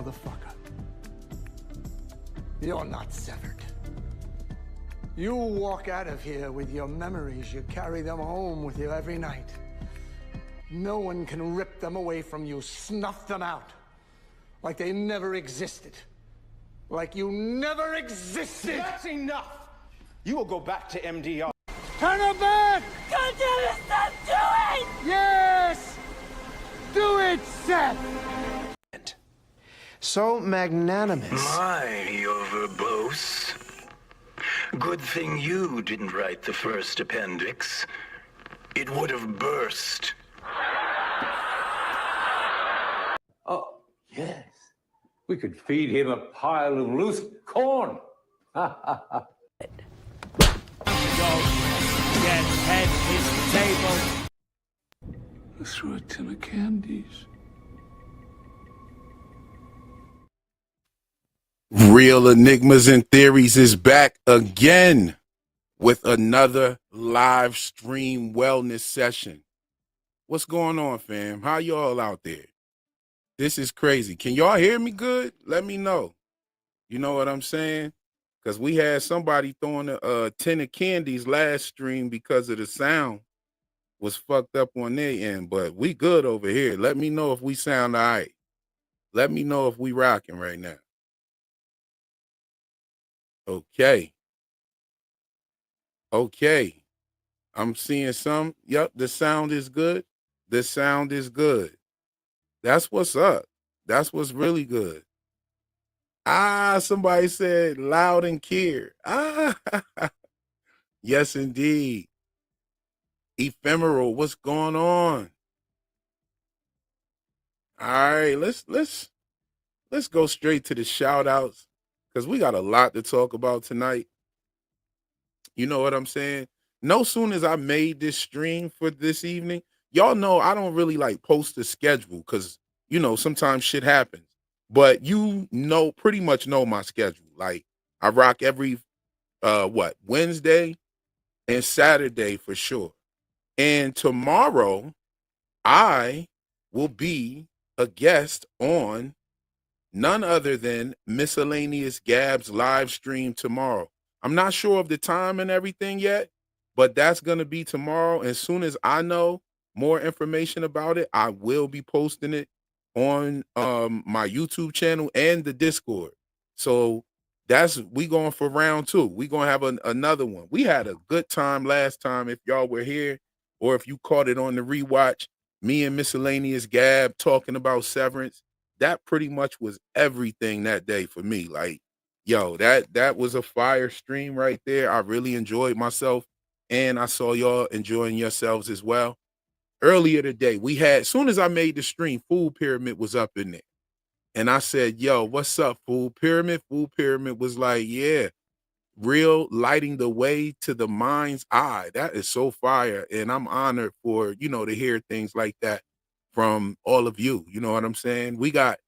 motherfucker. You're not severed. You walk out of here with your memories. You carry them home with you every night. No one can rip them away from you, snuff them out, like they never existed. Like you never existed! That's enough! You will go back to MDR. Turn her back! God damn it, stop doing! Yes! Do it, Seth! So magnanimous. My, you're verbose. Good thing you didn't write the first appendix. It would have burst. Oh, yes. We could feed him a pile of loose corn. Get head his table. Through a tin of candies. Real Enigmas and Theories is back again with another live stream wellness session. What's going on, fam? How y'all out there? This is crazy. Can y'all hear me good? Let me know. You know what I'm saying? Because we had somebody throwing a tin of candies last stream because of the sound was fucked up on their end. But we good over here. Let me know if we sound all right. Let me know if we rocking right now. Okay. Okay. I'm seeing some. Yep, the sound is good. The sound is good. That's what's up. That's what's really good. Somebody said loud and clear. Yes, indeed. Ephemeral, what's going on? All right, let's go straight to the shout outs because we got a lot to talk about tonight. You know what I'm saying? No soon as I made this stream for this evening, y'all know I don't really like post a schedule because, you know, sometimes shit happens. But you know, pretty much know my schedule. Like I rock every, Wednesday and Saturday for sure. And tomorrow I will be a guest on none other than Miscellaneous Gab's live stream tomorrow. I'm not sure of the time and everything yet, but that's going to be tomorrow. As soon as I know more information about it, I will be posting it on my YouTube channel and the Discord. So we going for round 2. We going to have another one. We had a good time last time. If y'all were here or if you caught it on the rewatch, me and Miscellaneous Gab talking about Severance, that pretty much was everything that day for me. Like, yo, that was a fire stream right there. I really enjoyed myself and I saw y'all enjoying yourselves as well. Earlier today, we had, as soon as I made the stream, Food Pyramid was up in there. And I said, yo, what's up, Food Pyramid? Food Pyramid was like, yeah, real lighting the way to the mind's eye. That is so fire. And I'm honored for, you know, to hear things like that from all of you. You know what I'm saying? We got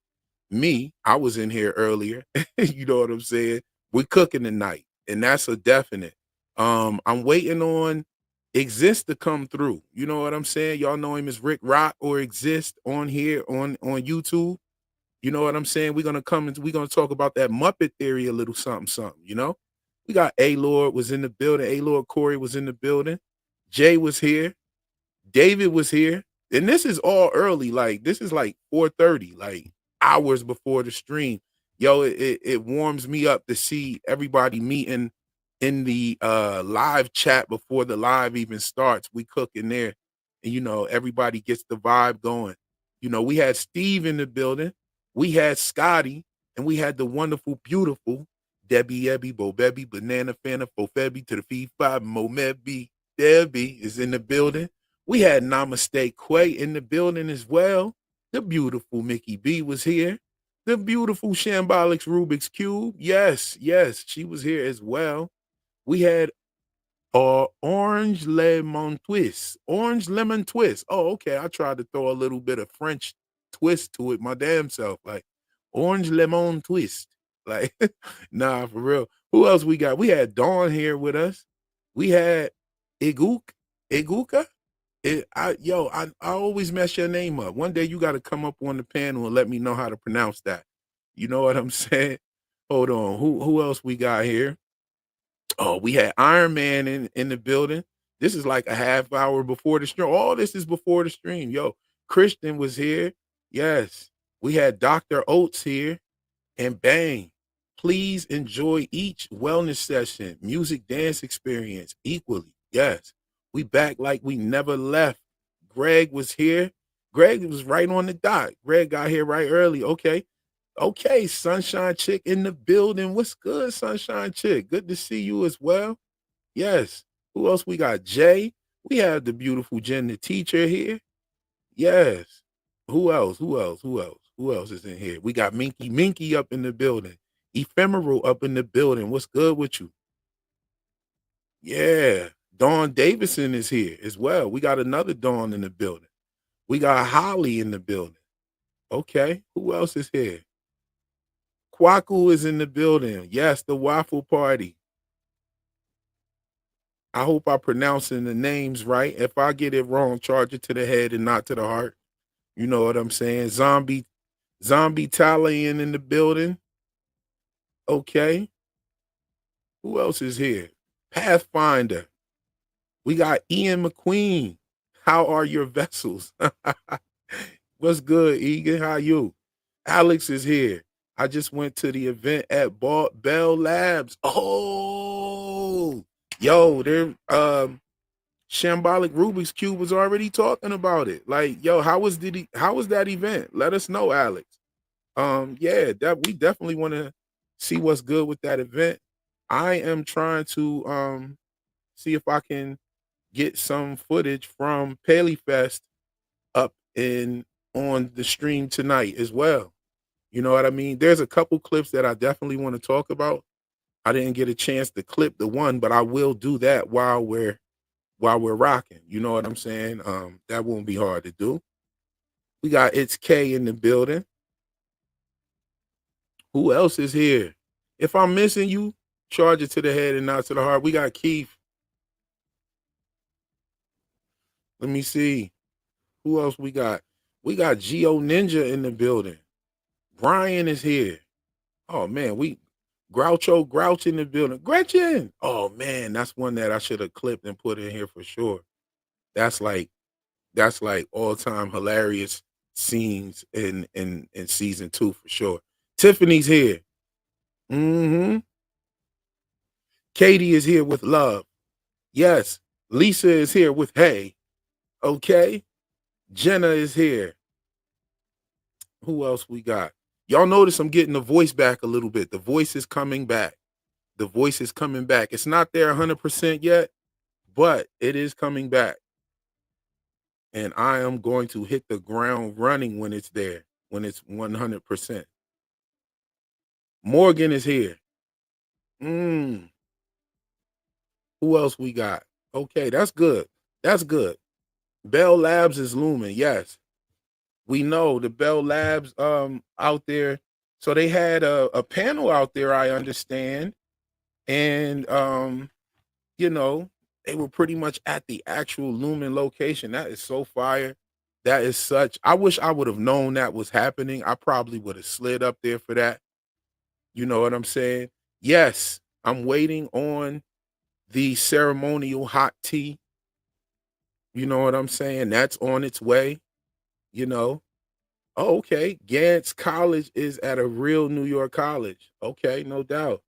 me. I was in here earlier. You know what I'm saying? We're cooking tonight. And that's a definite. I'm waiting on Exist to come through. You know what I'm saying? Y'all know him as RiccRokk or Exist on here on YouTube. You know what I'm saying? We're gonna come and we're gonna talk about that Muppet theory a little something, you know. We got A-Lord was in the building, A-Lord Corey was in the building, Jay was here, David was here, and this is all early, like this is like 4:30, like hours before the stream. Yo, it warms me up to see everybody meeting in the live chat before the live even starts. We cook in there and you know everybody gets the vibe going. You know, we had Steve in the building, we had Scotty, and we had the wonderful, beautiful Debbie Ebby Bo Bebby Banana Fana Fofebi to the Fee 5 Momebi. Debbie is in the building. We had Namaste Quay in the building as well. The beautiful Mickey B was here. The beautiful Shambolics Rubik's Cube. Yes, she was here as well. We had orange lemon twist. Orange lemon twist. Oh, okay. I tried to throw a little bit of French twist to it my damn self. Like orange lemon twist. Like, nah, for real. Who else we got? We had Dawn here with us. We had Iguka. I always mess your name up. One day you got to come up on the panel and let me know how to pronounce that. You know what I'm saying? Hold on. Who else we got here? Oh, we had Iron Man in the building. This is like a half hour before the stream. All this is before the stream. Yo, Christian was here. Yes. We had Dr. Oates here. And bang, please enjoy each wellness session, music dance experience equally. Yes. We back like we never left. Greg was here. Greg was right on the dot. Greg got here right early. Okay. Okay, Sunshine Chick in the building. What's good, Sunshine Chick? Good to see you as well. Yes. Who else we got? Jay. We have the beautiful Jen, the teacher here. Yes. Who else? Who else? Who else? Who else is in here? We got Minky up in the building. Ephemeral up in the building. What's good with you? Yeah. Dawn Davison is here as well. We got another Dawn in the building. We got Holly in the building. Okay. Who else is here? Kwaku is in the building. Yes, the waffle party. I hope I'm pronouncing the names right. If I get it wrong, charge it to the head and not to the heart. You know what I'm saying? Zombie Italian in the building. Okay. Who else is here? Pathfinder. We got Ian McQueen. How are your vessels? What's good, Egan? How you? Alex is here. I just went to the event at Bell Labs. Oh, yo, they're Shambolic Rubik's Cube was already talking about it. Like, yo, how was that event? Let us know, Alex. Yeah, that we definitely want to see what's good with that event. I am trying to see if I can get some footage from Paley Fest up on the stream tonight as well. You know what I mean? There's a couple clips that I definitely want to talk about. I didn't get a chance to clip the one, but I will do that while we're rocking. You know what I'm saying? That won't be hard to do. We got It's K in the building. Who else is here? If I'm missing you, charge it to the head and not to the heart. We got Keith. Let me see. Who else we got? We got Geo Ninja in the building. Brian is here. Oh man, Grouch in the building. Gretchen. Oh man, that's one that I should have clipped and put in here for sure. That's like all-time hilarious scenes in season 2 for sure. Tiffany's here. Katie is here with love. Yes. Lisa is here with hey. Okay. Jenna is here. Who else we got? Y'all notice I'm getting the voice back a little bit. The voice is coming back. The voice is coming back. It's not there 100% yet, but it is coming back. And I am going to hit the ground running when it's there, when it's 100%. Morgan is here. Who else we got? Okay, that's good. That's good. Bell Labs is looming. Yes. We know the Bell Labs out there. So they had a panel out there, I understand. And you know, they were pretty much at the actual Lumen location. That is so fire. That is such. I wish I would have known that was happening. I probably would have slid up there for that. You know what I'm saying? Yes, I'm waiting on the ceremonial hot tea. You know what I'm saying? That's on its way. You know, oh, okay. Gantz College is at a real New York college. Okay, no doubt.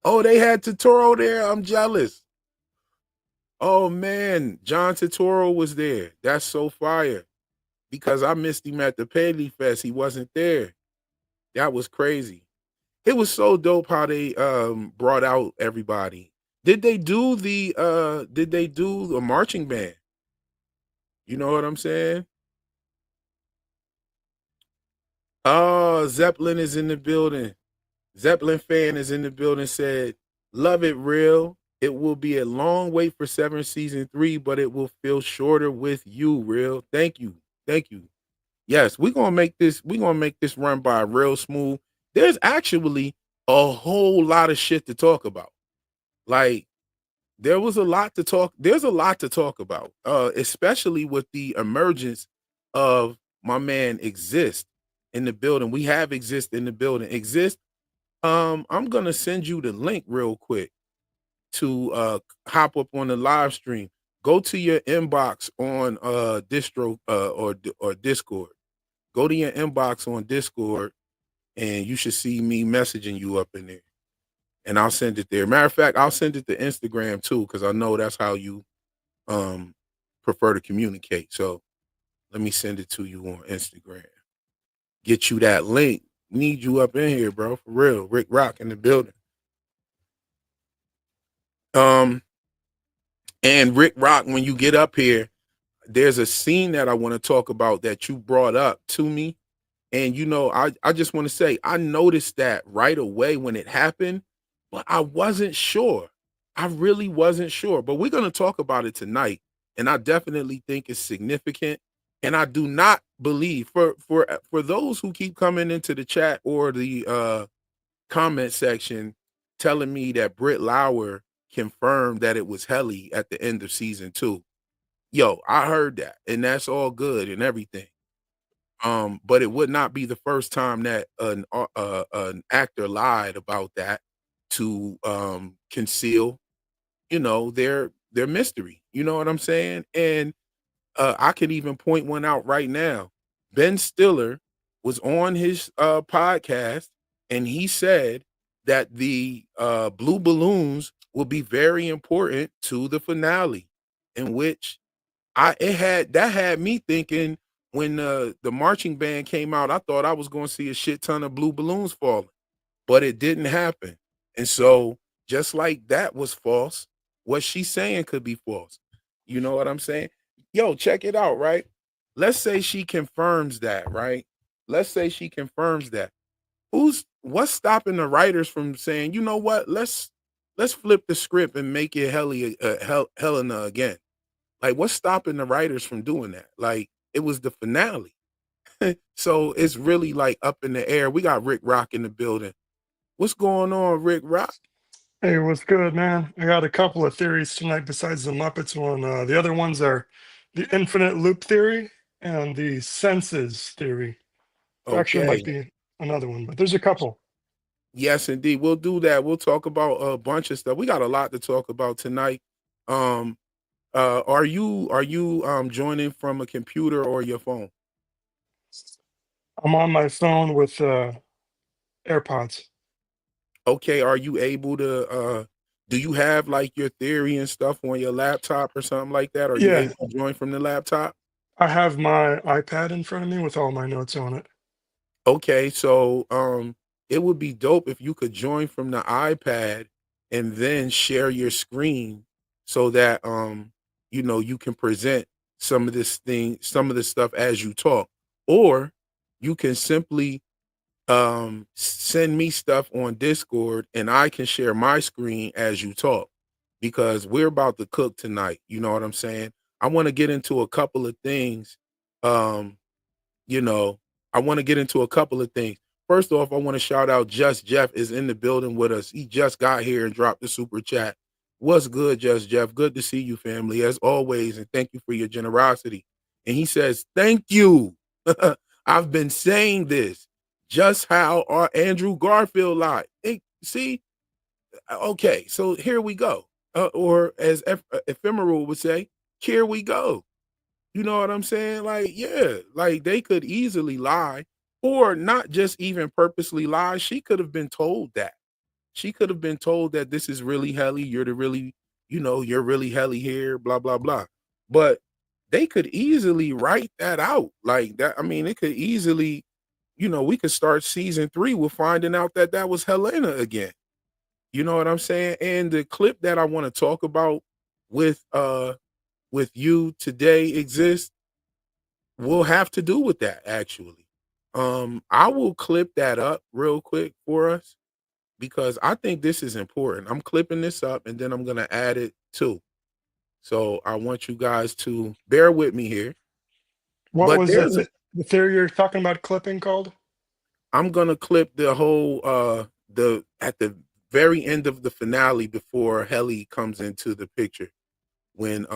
Oh, they had Totoro there. I'm jealous. Oh man, John Totoro was there. That's so fire. Because I missed him at the Paley Fest. He wasn't there. That was crazy. It was so dope how they brought out everybody. Did they do the marching band? You know what I'm saying? Oh, Zeppelin is in the building. Zeppelin fan is in the building, said, love it real. It will be a long wait for Severance season 3, but it will feel shorter with you, real. Thank you. Thank you. Yes, we're gonna make this run by real smooth. There's actually a whole lot of shit to talk about. Like, there's a lot to talk about, especially with the emergence of my man Exist in the building. We have Exist in the building. Exist, I'm gonna send you the link real quick to hop up on the live stream. Go to your inbox on or Discord. Go to your inbox on Discord, and you should see me messaging you up in there. And I'll send it there. Matter of fact, I'll send it to Instagram too, because I know that's how you prefer to communicate. So let me send it to you on Instagram. Get you that link. Need you up in here, bro. For real. RiccRokk in the building. And RiccRokk, when you get up here, there's a scene that I want to talk about that you brought up to me. And you know, I just want to say I noticed that right away when it happened, but I wasn't sure. I really wasn't sure. But we're going to talk about it tonight. And I definitely think it's significant. And I do not believe for those who keep coming into the chat or the comment section telling me that Britt Lauer confirmed that it was Helly at the end of season 2. Yo, I heard that, and that's all good and everything. But it would not be the first time that an actor lied about that to conceal, you know, their mystery. You know what I'm saying? And I could even point one out right now. Ben Stiller was on his podcast, and he said that the blue balloons will be very important to the finale, in which that had me thinking when the marching band came out, I thought I was going to see a shit ton of blue balloons falling, but it didn't happen. And so just like that was false, what she's saying could be false. You know what I'm saying? Yo, check it out, right? Let's say she confirms that, right? Let's say she confirms that. What's stopping the writers from saying, you know what? Let's flip the script and make it Helena again. Like, what's stopping the writers from doing that? Like, it was the finale. So it's really like up in the air. We got RiccRokk in the building. What's going on, RiccRokk? Hey, what's good, man? I got a couple of theories tonight besides the Muppets one. The other ones are the infinite loop theory and the senses theory. Actually, might Okay. be another one, but there's a couple. Yes, indeed. We'll do that. We'll talk about a bunch of stuff. We got a lot to talk about tonight. Are you joining from a computer or your phone? I'm on my phone with AirPods. Okay, are you able to do you have like your theory and stuff on your laptop or something like that? Are you Yeah, able to join from the laptop? I have my iPad in front of me with all my notes on it. Okay, so it would be dope if you could join from the iPad and then share your screen so that you know you can present some of this stuff as you talk. Or you can simply send me stuff on Discord and I can share my screen as you talk, because we're about to cook tonight. You know what I'm saying? I want to get into a couple of things. Um, you know, I want to get into a couple of things. First off, I want to shout out Just Jeff is in the building with us. He just got here and dropped the super chat. What's good, Just Jeff? Good to see you, family, as always, and thank you for your generosity. And he says, thank you. I've been saying this. Just how our Andrew Garfield lied. Hey, see? Okay, so here we go. Or as Ephemeral would say, here we go. You know what I'm saying? Like, yeah, like they could easily lie, or not just even purposely lie. She could have been told that. She could have been told that this is really Helly. You're the really, you know, you're really Helly here, blah, blah, blah. But they could easily write that out like that. I mean, it could easily, you know, we could start season 3 with finding out that that was Helena again. You know what I'm saying? And the clip that I want to talk about with you today exists will have to do with that actually. I will clip that up real quick for us because I think this is important. I'm clipping this up and then I'm going to add it too. So I want you guys to bear with me here. What But was there's the theory you're talking about clipping called? I'm going to clip the whole at the very end of the finale before Helly comes into the picture when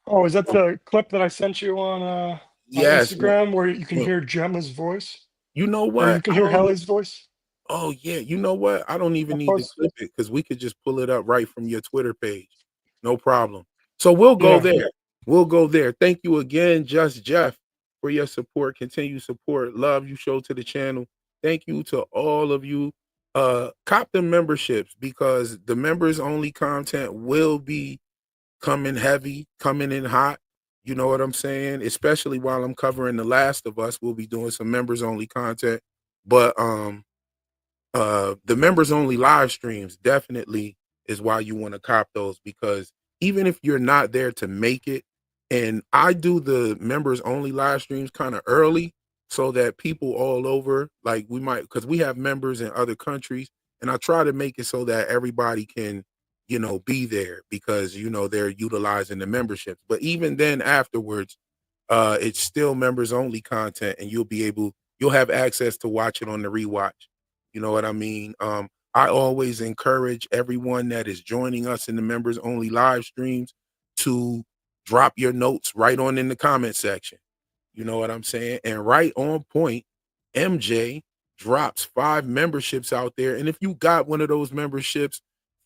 Oh, is that the clip that I sent you on on Yes. Instagram where you can Look, hear Gemma's voice, you know or you what? can I hear don't. Helly's voice? Oh yeah, you know what? I don't even I'll need to post. clip it because we could just pull it up right from your Twitter page. No problem. So we'll go Yeah, there. We'll go there. Thank you again, Just Jeff, for your support, continued support, love you show to the channel. Thank you to all of you. Cop the memberships because the members only content will be coming heavy, coming in hot. You know what I'm saying? Especially while I'm covering The Last of Us, we'll be doing some members only content. But the members only live streams definitely is why you want to cop those, because even if you're not there to make it, and I do the members only live streams kind of early so that people all over, like we might, because we have members in other countries, and I try to make it so that everybody can, be there because they're utilizing the memberships. But even then afterwards, it's still members only content, and you'll have access to watch it on the rewatch. You know what I mean? I always encourage everyone that is joining us in the members only live streams to drop your notes right on in the comment section. You know what I'm saying? And right on point, MJ drops 5 memberships out there. And if you got one of those memberships,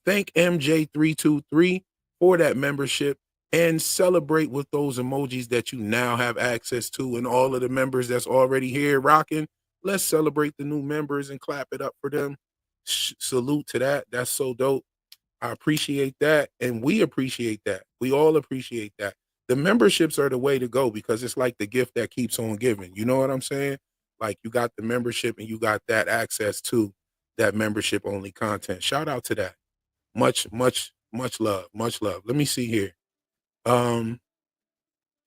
thank MJ323 for that membership and celebrate with those emojis that you now have access to. And all of the members that's already here rocking, let's celebrate the new members and clap it up for them. Salute to that. That's so dope. I appreciate that. And we appreciate that. We all appreciate that. The memberships are the way to go because it's like the gift that keeps on giving. You know what I'm saying? Like you got the membership and you got that access to that membership only content. Shout out to that. Much, much, much love. Much love. Let me see here. Um,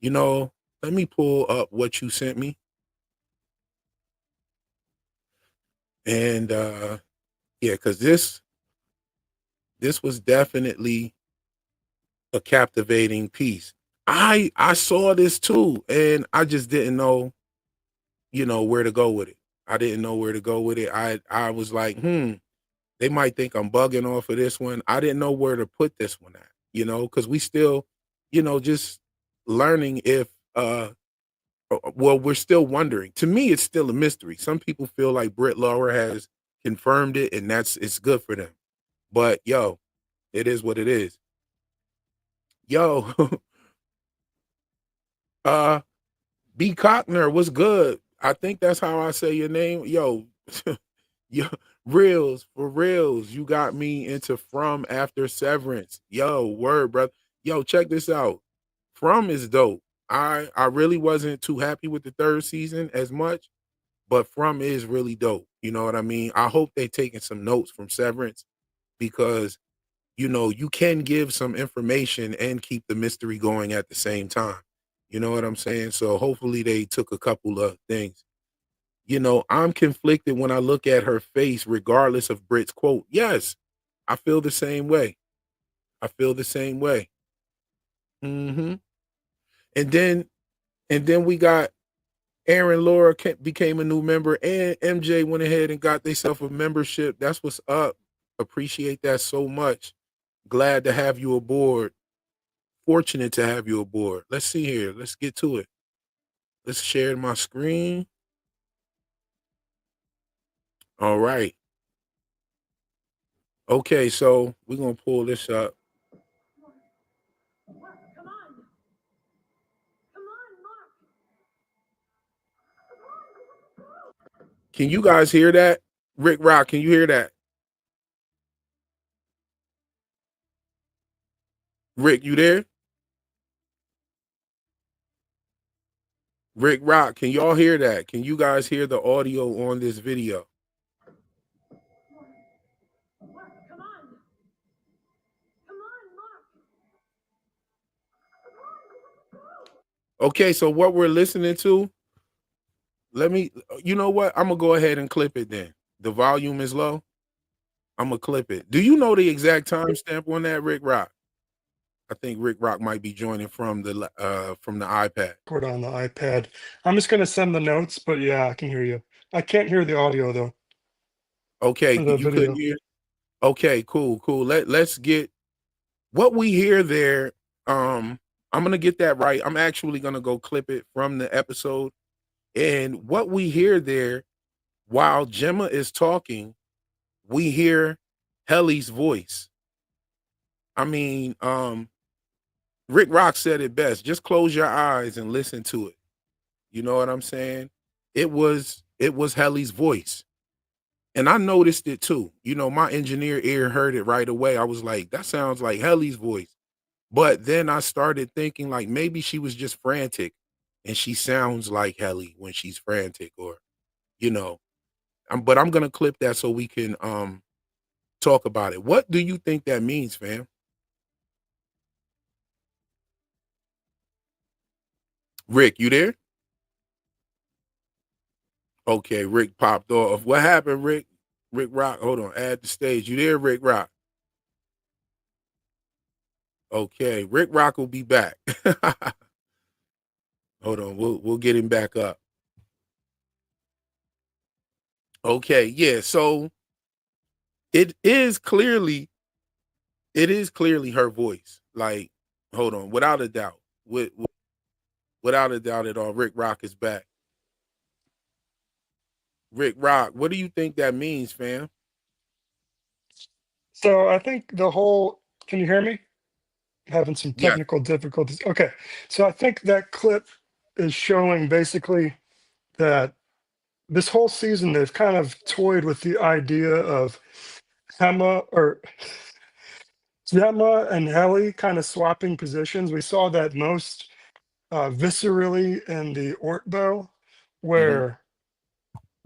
let me pull up what you sent me. And yeah, because this was definitely a captivating piece. I saw this too, and I just didn't know, where to go with it. I didn't know where to go with it. I was like, they might think I'm bugging off of this one. I didn't know where to put this one at, because we still, just learning if well, we're still wondering. To me, it's still a mystery. Some people feel like Britt Lower has confirmed it, and it's good for them. But yo, it is what it is. Yo, B Cockner, what's good? I think that's how I say your name. Yo, yo, reals for reals. You got me into From after Severance. Yo, word, brother. Yo, check this out. From is dope. I really wasn't too happy with the 3rd season as much, but From is really dope. You know what I mean? I hope they taking some notes from Severance because you can give some information and keep the mystery going at the same time. You know what I'm saying? So hopefully they took a couple of things. I'm conflicted when I look at her face, regardless of Britt's quote. Yes, I feel the same way. I feel the same way. hmm And then we got Aaron Laura became a new member, and MJ went ahead and got themselves a membership. That's what's up. Appreciate that so much. Glad to have you aboard. Fortunate to have you aboard. Let's see here. Let's get to it. Let's share my screen. All right. Okay, so we're going to pull this up. Can you guys hear that? RiccRokk, can you hear that? Rick, you there? RiccRokk, can y'all hear that? Can you guys hear the audio on this video? Okay, so what we're listening to, you know what? I'm going to go ahead and clip it then. The volume is low. I'm going to clip it. Do you know the exact timestamp on that, RiccRokk? I think RiccRokk might be joining from the iPad. Record on the iPad. I'm just gonna send the notes, but yeah, I can hear you. I can't hear the audio though. Okay, For the you couldn't video. hear? Okay, cool. Let's get what we hear there. I'm gonna get that right. I'm actually gonna go clip it from the episode. And what we hear there while Gemma is talking, we hear Helly's voice. I mean, RiccRokk said it best. Just close your eyes and listen to it. You know what I'm saying? It was Helly's voice. And I noticed it too. You know, my engineer ear heard it right away. I was like, that sounds like Helly's voice. But then I started thinking like maybe she was just frantic and she sounds like Helly when she's frantic or, you know. But I'm gonna clip that so we can talk about it. What do you think that means, fam? Rick, you there? Okay, Rick popped off. What happened, Rick? RiccRokk, hold on. Add the stage. You there, RiccRokk? Okay, RiccRokk will be back. Hold on, we'll get him back up. Okay, yeah. So it is clearly her voice. Like, hold on, without a doubt, without a doubt at all, RiccRokk is back. RiccRokk, what do you think that means, fam? So I think the whole, can you hear me? Having some Yes. technical difficulties. Okay. So I think that clip is showing basically that this whole season they've kind of toyed with the idea of Gemma and Helly kind of swapping positions. We saw that most viscerally in the Ortbo, Hmm. where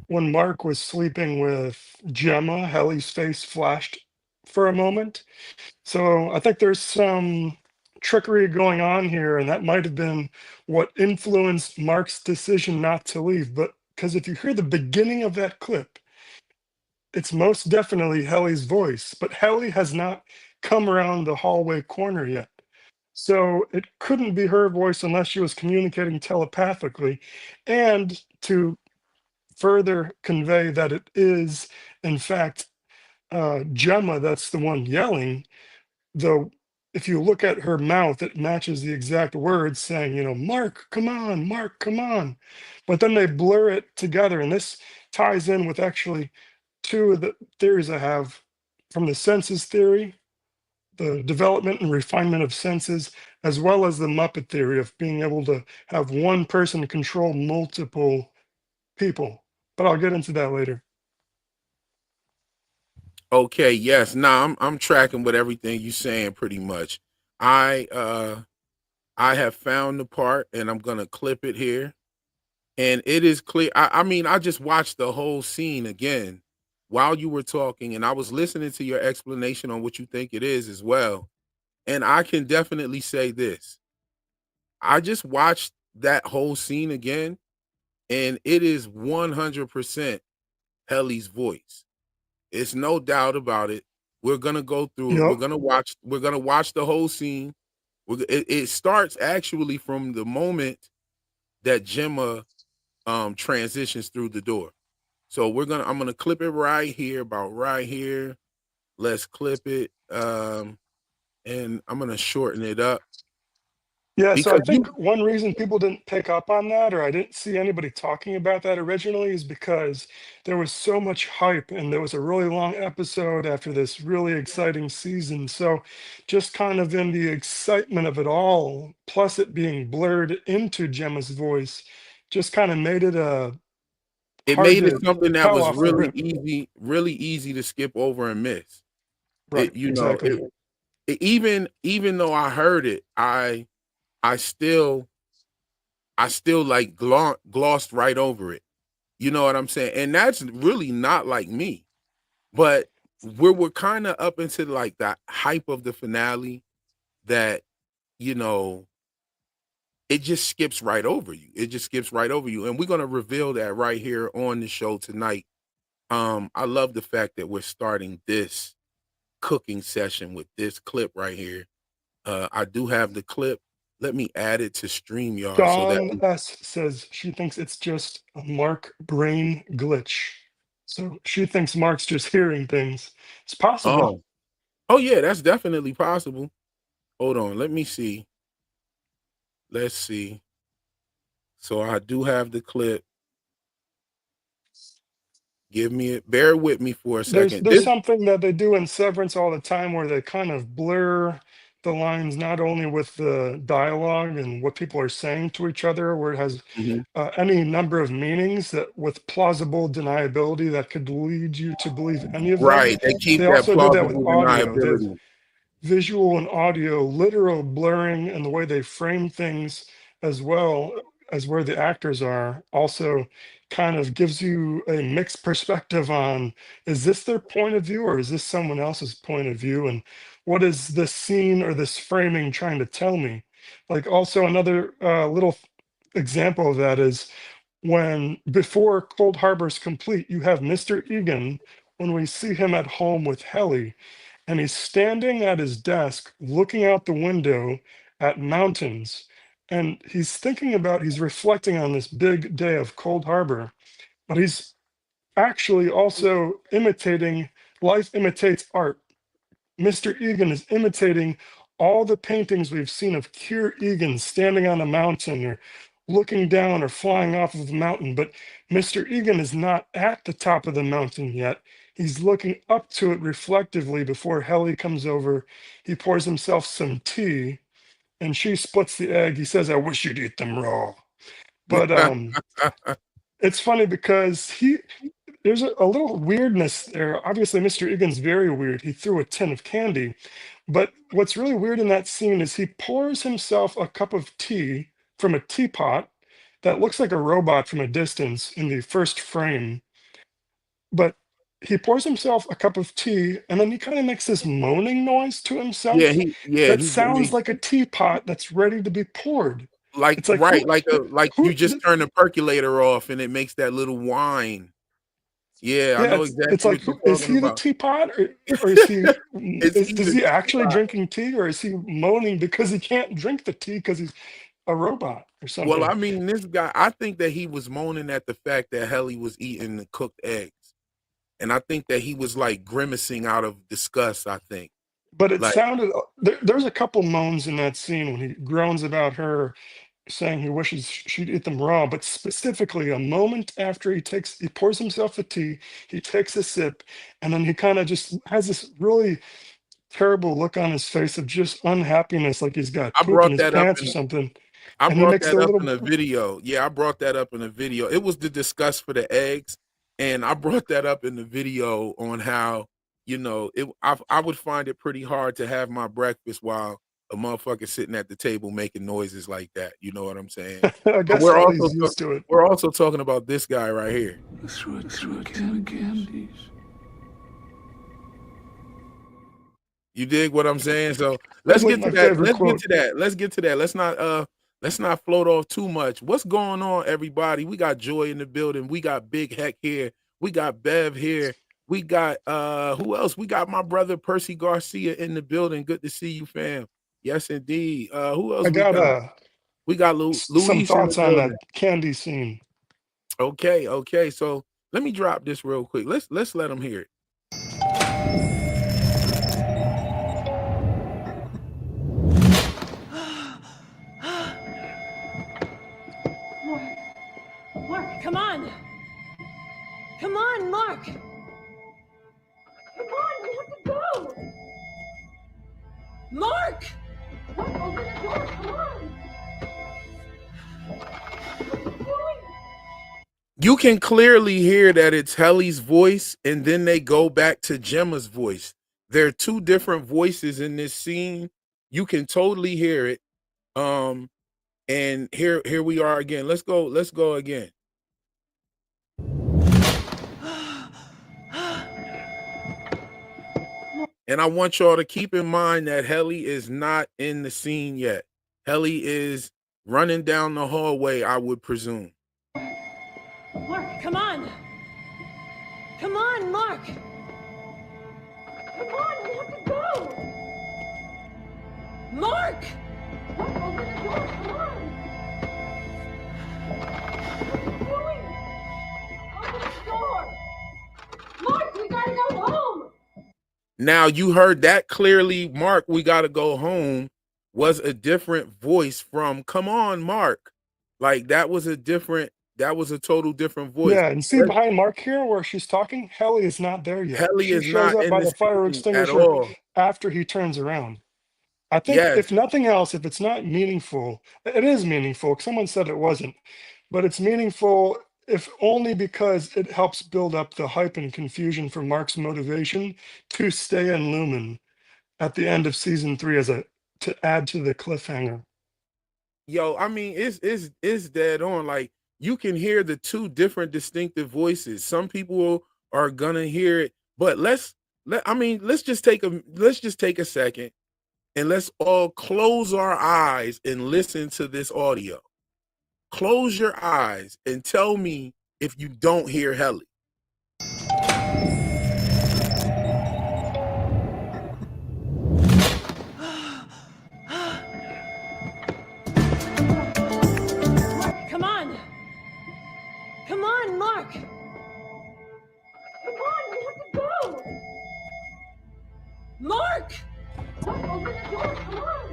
when Mark was sleeping with Gemma, Helly's face flashed for a moment. So I think there's some trickery going on here, and that might have been what influenced Mark's decision not to leave. But because if you hear the beginning of that clip, it's most definitely Helly's voice, but Helly has not come around the hallway corner yet. So it couldn't be her voice unless she was communicating telepathically. And to further convey that it is, in fact, Gemma that's the one yelling, though if you look at her mouth, it matches the exact words saying, Mark, come on, Mark, come on. But then they blur it together. And this ties in with actually two of the theories I have from the senses theory, the development and refinement of senses, as well as the Muppet theory of being able to have one person control multiple people. But I'll get into that later. Okay, yes. Nah, I'm tracking with everything you're saying pretty much. I have found the part and I'm gonna clip it here. And it is clear. I mean, I just watched the whole scene again while you were talking, and I was listening to your explanation on what you think it is as well. And I can definitely say this. I just watched that whole scene again, and it is 100% Helly's voice. It's no doubt about it. We're gonna go through it. Yep. We're gonna watch the whole scene. It starts actually from the moment that Gemma transitions through the door. So I'm gonna clip it right here, about right here. Let's clip it. And I'm gonna shorten it up Yeah, so I because think one reason people didn't pick up on that, or I didn't see anybody talking about that originally, is because there was so much hype and there was a really long episode after this really exciting season. So, just kind of in the excitement of it all, plus it being blurred into Gemma's voice, just kind of made it it hard made it to something that tell was off the rip. really easy to skip over and miss. Right, exactly. Even though I heard it, I still like glossed right over it. You know what I'm saying? And that's really not like me. But we're kind of up into like the hype of the finale that, you know, it just skips right over you. It just skips right over you. And we're gonna reveal that right here on the show tonight. I love the fact that we're starting this cooking session with this clip right here. I do have the clip. Let me add it to StreamYard so that Dawn S says she thinks it's just a Mark brain glitch. So she thinks Mark's just hearing things. It's possible. oh, oh yeah, that's definitely possible. Hold on, let me see. Let's see. So I do have the clip. Give me it. Bear with me for a second. There's something that they do in Severance all the time where they kind of blur the lines not only with the dialogue and what people are saying to each other, where it has Mhm. any number of meanings that with plausible deniability that could lead you to believe any of them. Right. They keep They that also do that with plausible audio. They have deniability. visual and audio, literal blurring, and the way they frame things as well as where the actors are also kind of gives you a mixed perspective on, is this their point of view or is this someone else's point of view, and what is this scene or this framing trying to tell me? Like, also another little example of that is when before Cold Harbor's complete, you have Mr. Egan when we see him at home with Helly, and he's standing at his desk looking out the window at mountains, and he's reflecting on this big day of Cold Harbor, but he's actually also imitating, life imitates art. Mr. Egan is imitating all the paintings we've seen of Keir Egan standing on a mountain or looking down or flying off of the mountain. But Mr. Egan is not at the top of the mountain yet. He's looking up to it reflectively before Helly comes over. He pours himself some tea and she splits the egg. He says, "I wish you'd eat them raw." But it's funny because there's a little weirdness there. Obviously, Mr. Egan's very weird. He threw a tin of candy. But what's really weird in that scene is he pours himself a cup of tea from a teapot that looks like a robot from a distance in the first frame. But he pours himself a cup of tea and then he kind of makes this moaning noise to himself that he sounds makes like a teapot that's ready to be poured. like It's like, right, like who, you just turn the percolator off and it makes that little whine. Yeah, I yeah, know it's exactly like, what you're is talking he the about. teapot, or is he Is he is the he actually teapot? drinking tea, or is he moaning because he can't drink the tea because he's a robot or Well, something? I mean, this guy, I think that he was moaning at the fact that Helly was eating the cooked eggs. And I think that he was like grimacing out of disgust, I think. But it Like, sounded there's a couple moans in that scene when he groans about her, saying he wishes she'd eat them raw. But specifically, a moment after he pours himself a tea, he takes a sip, and then he kind of just has this really terrible look on his face of just unhappiness, like he's got I poop in brought his that up pants or in something. I And he brought makes that the up in little, a video. Yeah, I brought that up in a video. It was the disgust for the eggs, and I brought that up in the video on how, I would find it pretty hard to have my breakfast while a motherfucker sitting at the table making noises like that. You know what I'm saying? I But guess Ellie's used to it. we're also talking about this guy right here. Through a tin of candies. You dig what I'm saying? So It's let's like get to my that. favorite Let's get quote. to that. Let's get to that. Let's not float off too much. What's going on, everybody? We got Joy in the building. We got Big Heck here. We got Bev here. We got who else? We got my brother Percy Garcia in the building. Good to see you, fam. Yes, indeed. Who else I we got got? We got some Luis in the thoughts on that building. candy scene. Okay. So let me drop this real quick. Let's let them hear it. Mark, come on! Come on, Mark! Come on, we have to go! Mark! Mark, open the door, come on! What are you doing? You can clearly hear that it's Helly's voice, and then they go back to Gemma's voice. There are two different voices in this scene. You can totally hear it. And here we are again. Let's go again. And I want y'all to keep in mind that Helly is not in the scene yet. Helly is running down the hallway, I would presume. Mark, come on! Come on, Mark! Come on, we have to go! Mark! Mark, open the door, come on! What are you doing? Open the door! Mark, we gotta go home! Now you heard that clearly, Mark, we got to go home. was a different voice from Come On, Mark. Like that was a total different voice. Yeah, and see behind Mark here where she's talking, Helly is not there yet. Helly She is shows not up in by the the fire scene at extinguisher all. after he turns around. I think Yes. if nothing else, if it's not meaningful, it is meaningful. Someone said it wasn't, but it's meaningful if only because it helps build up the hype and confusion for Mark's motivation to stay in Lumen at the end of season 3 to add to the cliffhanger. Yo, I mean, it's dead on. Like you can hear the two different distinctive voices. Some people are gonna hear it, but let's just take a second and let's all close our eyes and listen to this audio. Close your eyes and tell me if you don't hear Helly. Come on! Come on, Mark! Come on, we have to go! Mark! Mark, open the door, come on!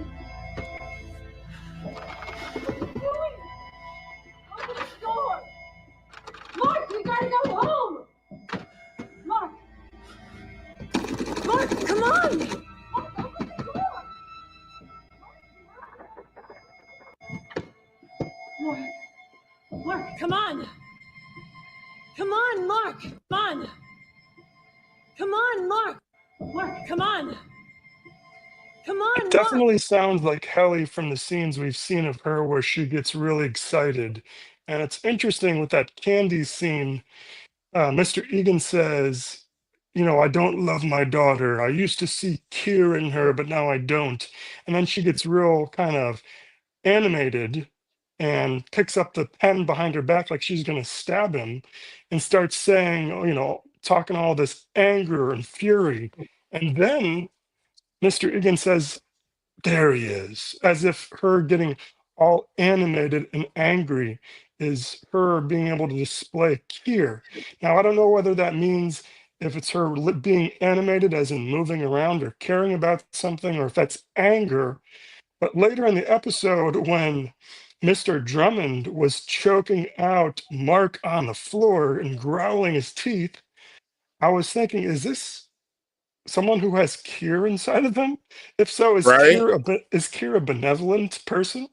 What are you doing? Open the door! Mark, we gotta go home! Mark! Mark, come on! Mark, open the door! Mark! Mark, come on! Come on, Mark! Come on! Come on, Mark! Mark, come on! Come on, Mark! Definitely sounds like Helly from the scenes we've seen of her where she gets really excited. And it's interesting with that candy scene, Mr. Egan says, you know, I don't love my daughter. I used to see Kier in her, but now I don't. And then she gets real kind of animated and picks up the pen behind her back like she's going to stab him and starts saying, you know, talking all this anger and fury. And then Mr. Egan says, there he is, as if her getting all animated and angry is her being able to display Kier. Now, I don't know whether that means if it's her being animated, as in moving around or caring about something, or if that's anger. But later in the episode, when Mr. Drummond was choking out Mark on the floor and growling his teeth, I was thinking, is this someone who has Kier inside of them? If so, Right? Is Kier a benevolent person?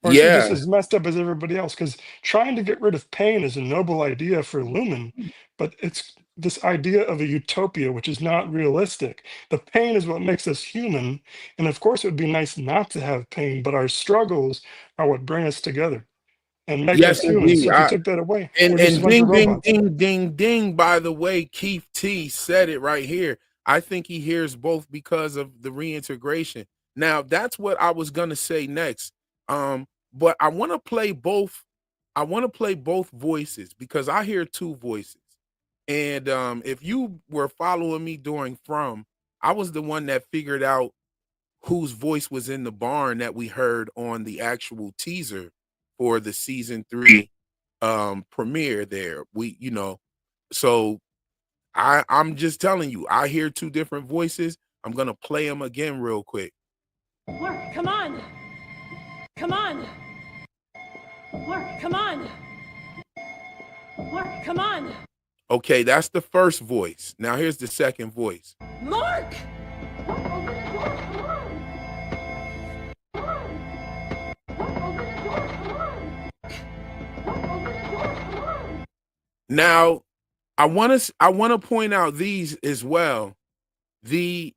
Or is he just Yeah. as messed up as everybody else? Because trying to get rid of pain is a noble idea for Lumen, but it's this idea of a utopia, which is not realistic. The pain is what makes us human. And of course, it would be nice not to have pain, but our struggles are what bring us together and make us Yes, human. indeed. So if you took that away, we're just a And bunch of ding, ding, robots. ding, ding, ding. By the way, Keith T said it right here. I think he hears both because of the reintegration. Now, that's what I was gonna say next. But I want to play both. I want to play both voices because I hear two voices. And if you were following me during From, I was the one that figured out whose voice was in the barn that we heard on the actual teaser for the season 3 premiere there. So I'm just telling you, I hear two different voices. I'm gonna play them again real quick. Mark, come on! Come on! Mark, come on! Mark, come on! Okay, that's the first voice. Now here's the second voice. Mark! Mark, open the door, come on! Come on! Mark, open the door, come on! Mark, open the door, come on! Now, I want to point out these as well. The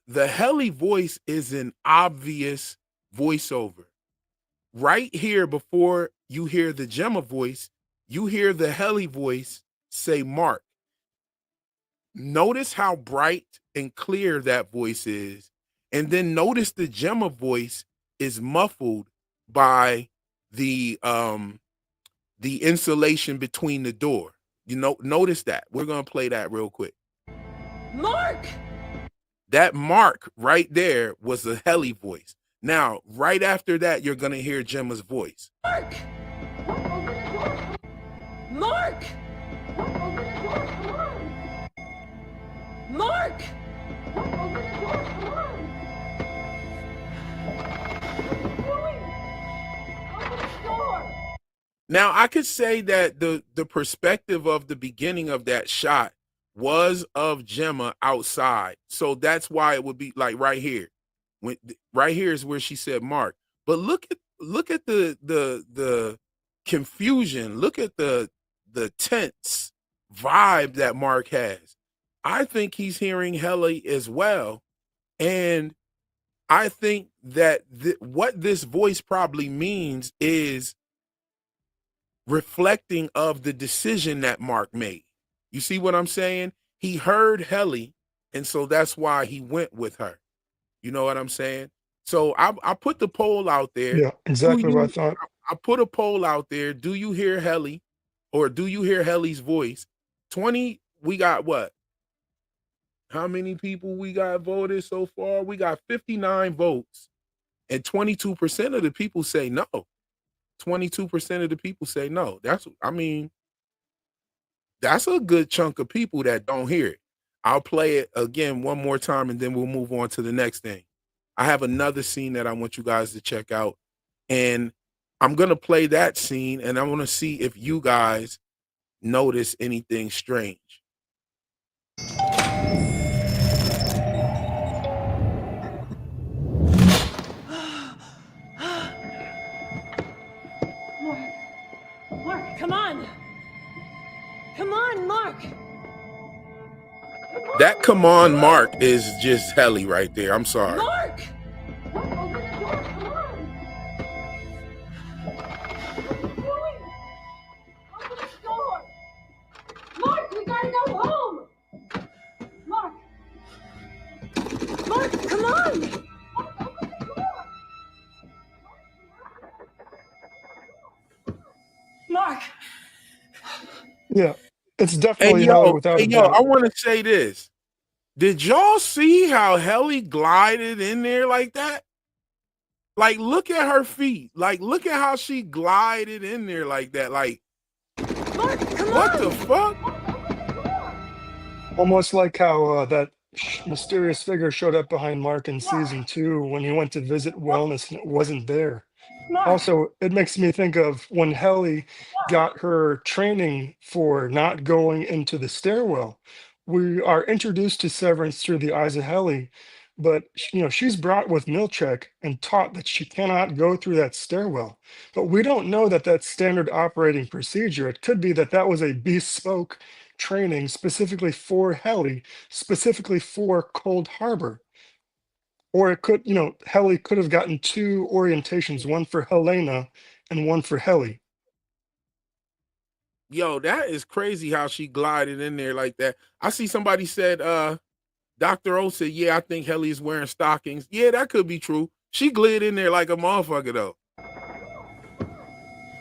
Helly voice is an obvious voiceover. Right here before you hear the Gemma voice, you hear the Helly voice say Mark. Notice how bright and clear that voice is. And then notice the Gemma voice is muffled by the insulation between the door. You know, notice that. We're going to play that real quick. Mark! That Mark right there was the Helly voice. Now, right after that, you're going to hear Gemma's voice. Mark! Mark! Mark! Now I could say that the perspective of the beginning of that shot was of Gemma outside. So that's why it would be like right here. Right here is where she said Mark. But look at the confusion. Look at the tense vibe that Mark has. I think he's hearing Helly as well. And I think that what this voice probably means is reflecting of the decision that Mark made. You see what I'm saying? He heard Helly, and so that's why he went with her. You know what I'm saying? So I put the poll out there. Yeah, exactly what I thought. I put a poll out there. Do you hear Helly, or do you hear Helly's voice? 20. We got what? How many people we got voted so far? We got 59 votes, and 22% of the people say no. 22% of the people say no. That's a good chunk of people that don't hear it. I'll play it again one more time and then we'll move on to the next thing. I have another scene that I want you guys to check out. And I'm going to play that scene and I want to see if you guys notice anything strange. Mark, come on! Come on, Mark! That come on, Mark is just Helly right there. I'm sorry. Mark! Mark, open the door, come on! What are you doing? Open the door! Mark, we gotta go home! Mark! Mark, come on! Mark, open the door! Mark! Yeah, it's definitely Helly without a doubt. I want to say this. Did y'all see how Helly glided in there like that? Like, look at her feet. Like, look at how she glided in there like that. Like, Mark, come what on! the fuck? Almost like how that mysterious figure showed up behind Mark in season 2 when he went to visit wellness and it wasn't there. Mark! Also, it makes me think of when Helly got her training for not going into the stairwell. We are introduced to Severance through the eyes of Helly, but she's brought with Milchek and taught that she cannot go through that stairwell. But we don't know that that's standard operating procedure. It could be that that was a bespoke training specifically for Helly, specifically for Cold Harbor. Or it could, Helly could have gotten 2 orientations, one for Helena and one for Helly. Yo, that is crazy how she glided in there like that. I see somebody said, Dr. O said, yeah, I think Helly is wearing stockings. Yeah, that could be true. She glid in there like a motherfucker, though.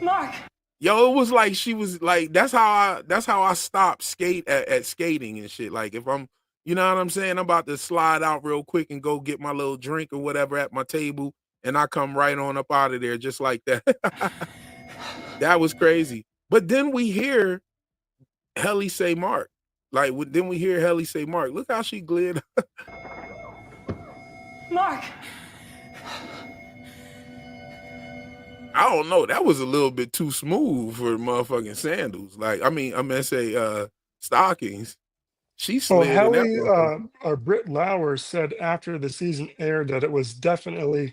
Mark! Yo, it was like she was like, that's how I stop at skating and shit. Like, if I'm, you know what I'm saying? I'm about to slide out real quick and go get my little drink or whatever at my table, and I come right on up out of there just like that. That was crazy. But then we hear Helly say Mark. Like, then we hear Helly say Mark. Look how she glid. Mark! I don't know. That was a little bit too smooth for motherfucking sandals. Like, I mean, say stockings. She slid in Helly, that. or Britt Lauer said after the season aired that it was definitely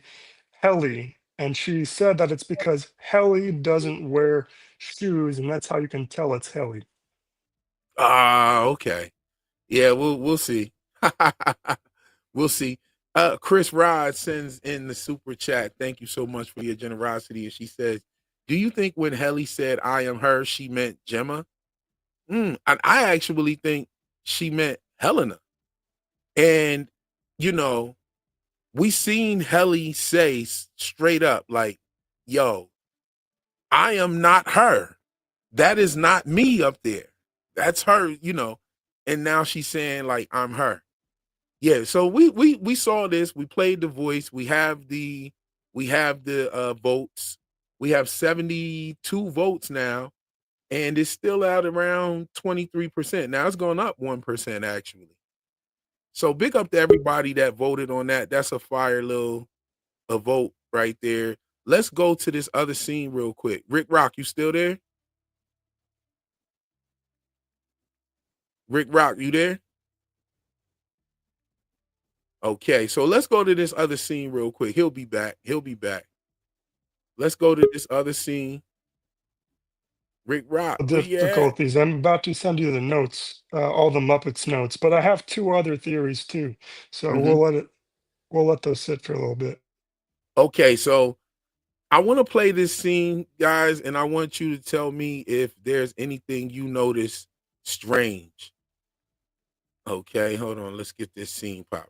Helly. And she said that it's because Helly doesn't wear shoes, and that's how you can tell it's Helly. Okay. Yeah, we'll see. We'll see. Chris Rod sends in the super chat. Thank you so much for your generosity. And she says, do you think when Helly said I am her, she meant Gemma? And I actually think she meant Helena. And, we seen Helly say straight up, like, yo, I am not her. That is not me up there. That's her, and now she's saying, like, I'm her. Yeah, so we saw this. We played the voice. We have the votes. We have 72 votes now, and it's still out around 23%. Now it's going up 1% actually. So big up to everybody that voted on that. That's a fire little vote right there. let's go to this other scene real quick. RiccRokk, you still there? RiccRokk, you there? Okay, so let's go to this other scene real quick. He'll be back. He'll be back. Let's go to this other scene. RiccRokk, where you at? Difficulties. I'm about to send you the notes, all the Muppets notes, but I have two other theories too. So Mhm. we'll let those sit for a little bit. Okay, so I want to play this scene, guys, and I want you to tell me if there's anything you notice strange. Okay, hold on. Let's get this scene pop.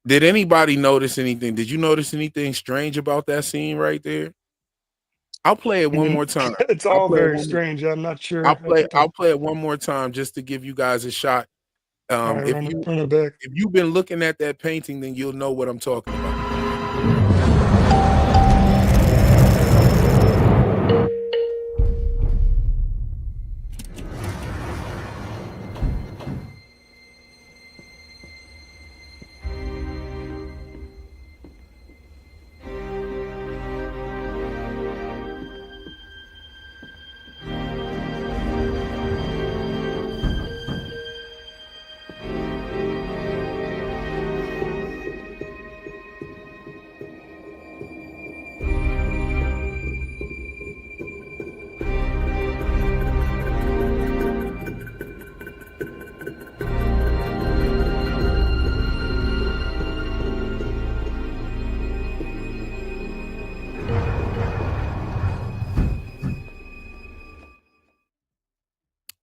Did anybody notice anything? Did you notice anything strange about that scene right there? I'll play it I one mean, more time. it's I'll all play it very one more. strange. I'm not sure at the I'll time. play it one more time just to give you guys a shot. All right, If you run it back. if you've been looking at that painting, then you'll know what I'm talking about.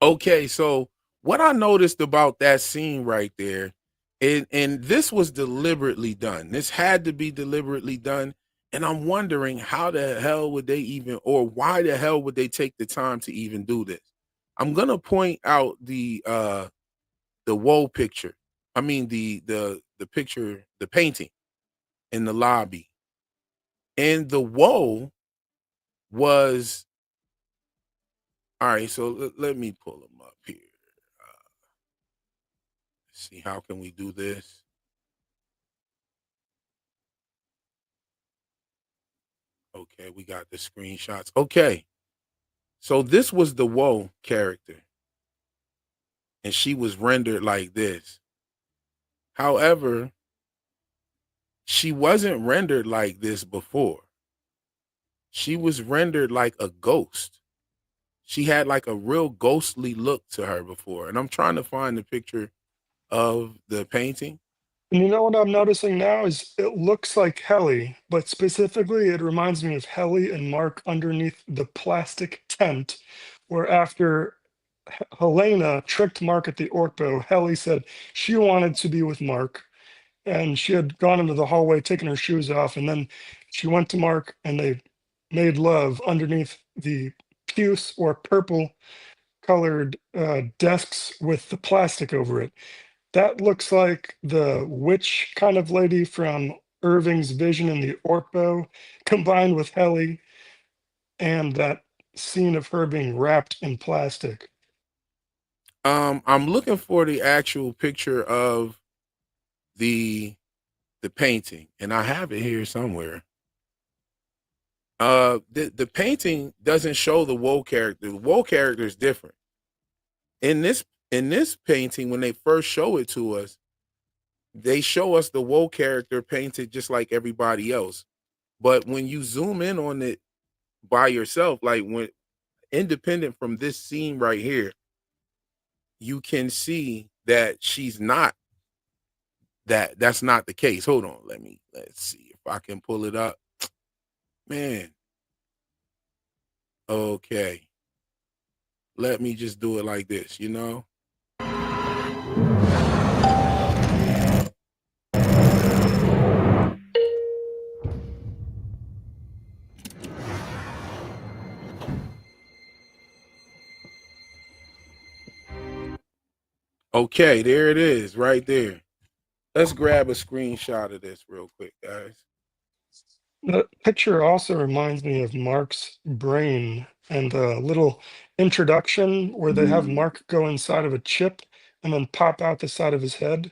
Okay, so what I noticed about that scene right there, and this was deliberately done. This had to be deliberately done. And I'm wondering how the hell would they even, or why the hell would they take the time to even do this? I'm gonna point out the wall picture. I mean the picture, the painting in the lobby. And the wall was all right, so let me pull them up here. See how can we do this? Okay, we got the screenshots. Okay. So this was the Woe character, and she was rendered like this. However, she wasn't rendered like this before. She was rendered like a ghost. She had like a real ghostly look to her before. And I'm trying to find the picture of the painting. And you know what I'm noticing now is it looks like Helly, but specifically it reminds me of Helly and Mark underneath the plastic tent, where after Helena tricked Mark at the Orco, Helly said she wanted to be with Mark, and she had gone into the hallway, taken her shoes off, and then she went to Mark and they made love underneath the puce or purple colored desks with the plastic over it. That looks like the witch kind of lady from Irving's Vision in the Orpo, combined with Helly and that scene of her being wrapped in plastic. I'm looking for the actual picture of the the painting, and I have it here somewhere. The painting doesn't show the Woe character. The Woe character is different. In this painting, when they first show it to us, they show us the Woe character painted just like everybody else. But when you zoom in on it by yourself, like when independent from this scene right here, you can see that she's not that's not the case. Hold on, let's see if I can pull it up. Man. Okay. Let me just do it like this, you know? Okay, there it is, right there. Let's grab a screenshot of this real quick, guys. The picture also reminds me of Mark's brain and the little introduction where they have Mark go inside of a chip and then pop out the side of his head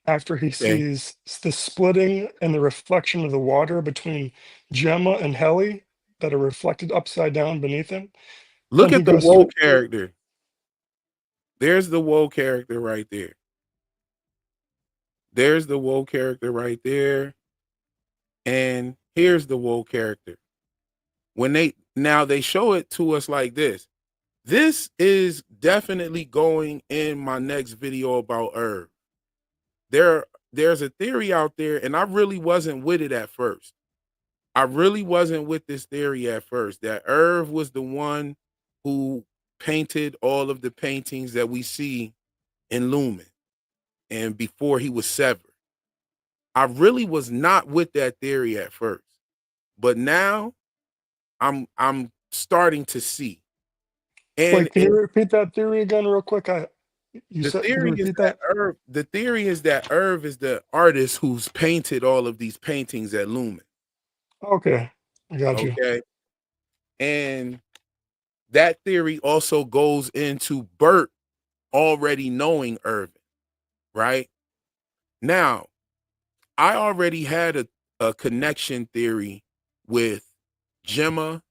after he Okay. sees the splitting and the reflection of the water between Gemma and Helly that are reflected upside down beneath him. Look Then he at the goes woe through. character. There's the woe character right there. There's the woe character right there. And here's the woe character. When they show it to us like this. This is definitely going in my next video about Irv. There's a theory out there, and I really wasn't with it at first. I really wasn't with this theory at first, that Irv was the one who painted all of the paintings that we see in Lumen and before he was severed. I really was not with that theory at first. But now I'm starting to see. And Wait, can you repeat that theory again real quick? You the said, could you theory is repeat that that? Irv is the artist who's painted all of these paintings at Lumen. Okay, I got you. Okay. And that theory also goes into Bert already knowing Irvin, right? Now, I already had a connection theory with Gemma,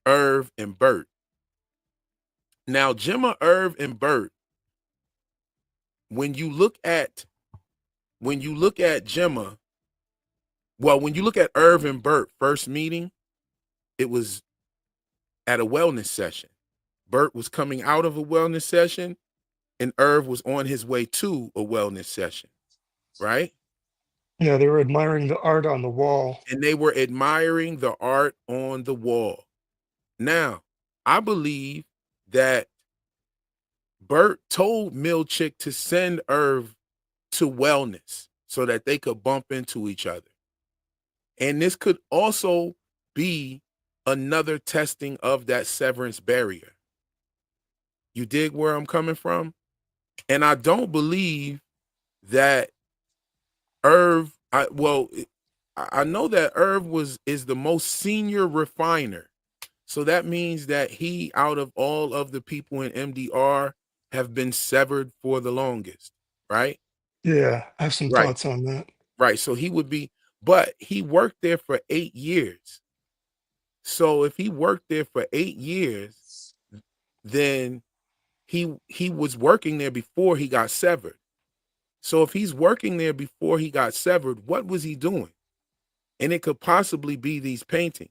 Irv, and Bert. Now, Gemma, Irv, and Bert, when you look at Gemma, well, when you look at Irv and Bert first meeting, it was at a wellness session. Bert was coming out of a wellness session, and Irv was on his way to a wellness session, right? Yeah, they were admiring the art on the wall. And they were admiring the art on the wall. Now, I believe that Bert told Milchick to send Irv to wellness so that they could bump into each other. And this could also be another testing of that severance barrier. You dig where I'm coming from? And I don't believe that Irv, I know that Irv is the most senior refiner. So that means that he, out of all of the people in MDR, have been severed for the longest, right? Yeah, I have some Right. thoughts on that. Right. So he would be, but he worked there for 8 years. So if he worked there for 8 years, then he was working there before he got severed. So if he's working there before he got severed, what was he doing? And it could possibly be these paintings.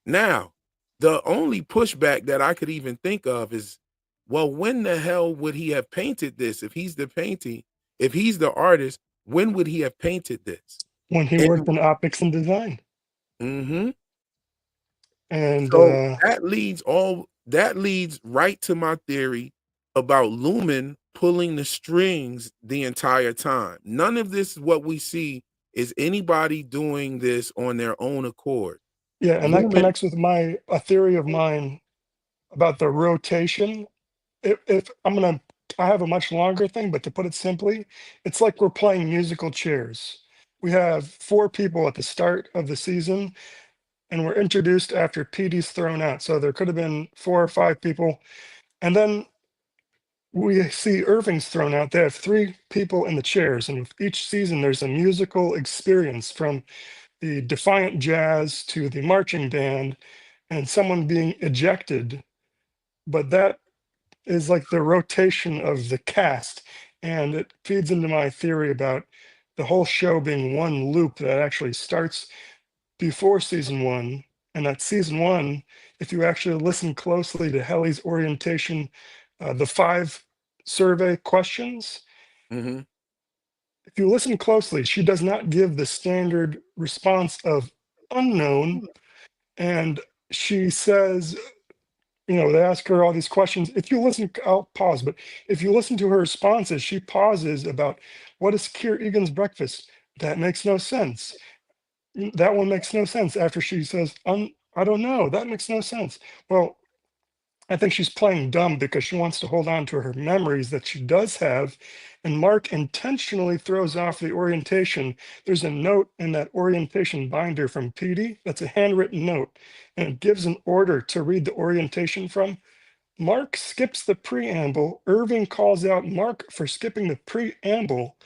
Now, the only pushback that I could even think of is, well, when the hell would he have painted this? If he's the artist, when would he have painted this? When he worked in optics and design. Mm-hmm. And So that leads right to my theory about Lumen pulling the strings the entire time. None of this is what we see is anybody doing this on their own accord. yeah, and that Lumen, connects with a theory of mine about the rotation. If I have a much longer thing, but to put it simply, it's like we're playing musical chairs. We have 4 people at the start of the season, and we're introduced after Petey's thrown out. So there could have been 4 or 5 people. And then we see Irving's thrown out. They have 3 people in the chairs. And with each season, there's a musical experience from the Defiant Jazz to the marching band and someone being ejected. But that is like the rotation of the cast. And it feeds into my theory about the whole show being one loop that actually starts before season 1. And that season 1, if you actually listen closely to Helly's orientation, the 5 survey questions, mm-hmm. if you listen closely, she does not give the standard response of unknown. And she says, you know, they ask her all these questions. If you listen, I'll pause, but if you listen to her responses, she pauses about what is Keir Egan's breakfast? That makes no sense. That one makes no sense after she says, I don't know. That makes no sense. Well, I think she's playing dumb because she wants to hold on to her memories that she does have. And Mark intentionally throws off the orientation. There's a note in that orientation binder from Petey. That's a handwritten note. And it gives an order to read the orientation from. Mark skips the preamble. Irving calls out Mark for skipping the preamble.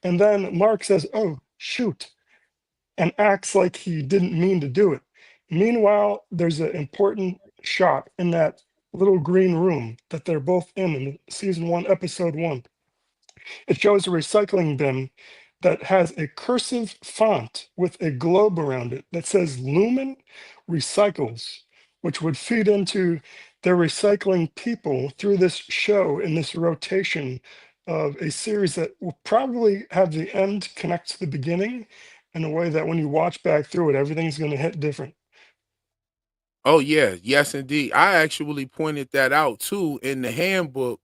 And then Mark says, oh, shoot, and acts like he didn't mean to do it. Meanwhile, there's an important shot in that little green room that they're both in season 1, episode 1. It shows a recycling bin that has a cursive font with a globe around it that says Lumen Recycles, which would feed into their recycling people through this show in this rotation of a series that will probably have the end connect to the beginning in a way that when you watch back through it, everything's going to hit different. Oh yeah, yes indeed. I actually pointed that out too in the handbook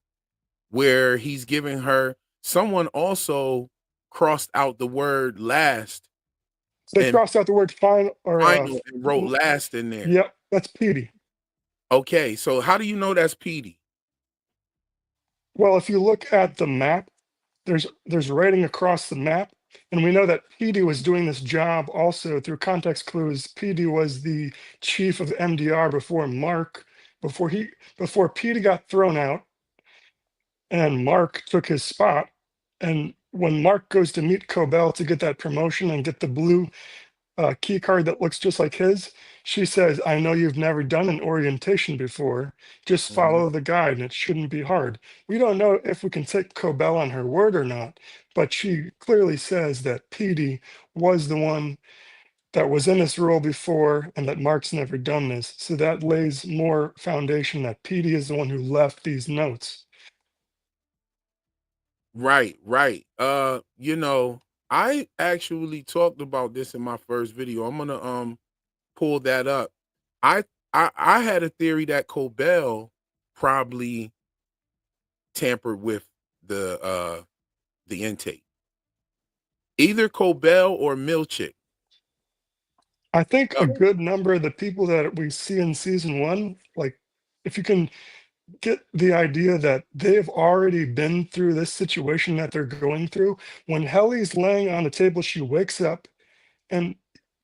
where he's giving her. Someone also crossed out the word last So they and crossed out the word final or final and wrote last in there. yep, that's Petey. Okay, so how do you know that's Petey? Well, if you look at the map, there's writing across the map, and we know that Petey was doing this job also through context clues. Petey was the chief of MDR before Mark, before Petey got thrown out, and Mark took his spot. And when Mark goes to meet Cobell to get that promotion and get the blue key card that looks just like his, she says, I know you've never done an orientation before. Just follow the guide and it shouldn't be hard. We don't know if we can take Cobell on her word or not, but she clearly says that Petey was the one that was in this role before and that Mark's never done this. So that lays more foundation that Petey is the one who left these notes. Right, right. You know, I actually talked about this in my first video. I'm gonna pull that up. I had a theory that Cobell probably tampered with the intake. Either Cobell or Milchick. I think a good number of the people that we see in season 1, like if you can get the idea that they've already been through this situation that they're going through. When Helly's laying on the table, she wakes up and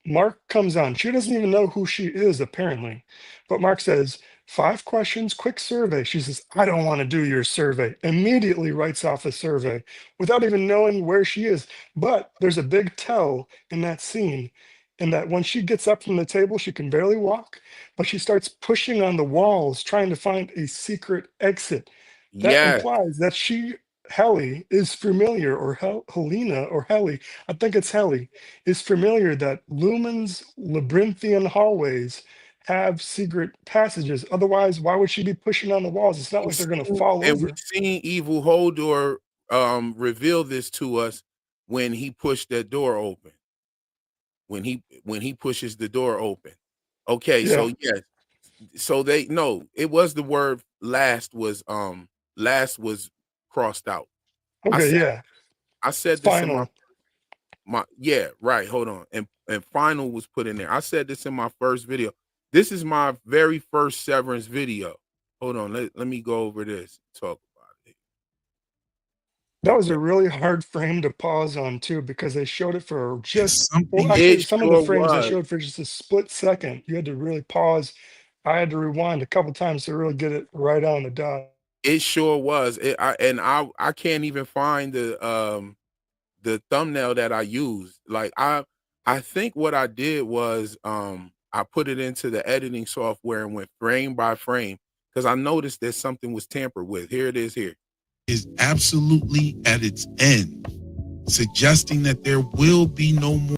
Mark comes on. She doesn't even know who she is, apparently. But Mark says, 5 questions, quick survey. She says, I don't want to do your survey. Immediately writes off the survey without even knowing where she is. But there's a big tell in that scene, in that when she gets up from the table, she can barely walk, but she starts pushing on the walls, trying to find a secret exit. That Yeah, implies that Helly, is familiar, or Helena, or Helly, I think it's Helly, is familiar that Lumen's labyrinthian hallways have secret passages. Otherwise, why would she be pushing on the walls? It's not like they're going to fall and over. we've seen Evil Hodor reveal this to us when he pushed that door open. When he pushes the door open. Okay, Yeah. so yes. So they no, it was the word last was crossed out. Okay. Yeah. I said this in Final. my yeah, right. Hold on. And final was put in there. I said this in my first video. This is my very first Severance video. Hold on. Let me go over this. Talk about it. That was Okay. a really hard frame to pause on too, because they showed it for just, something well, actually, It some of the sure frames they was. showed for just a split second. You had to really pause. I had to rewind a couple times to really get it right on the dot. It sure was. I can't even find the thumbnail that I used. Like I think what I did was I put it into the editing software and went frame by frame because I noticed that something was tampered with. Here it is here. is absolutely at its end, suggesting that there will be no more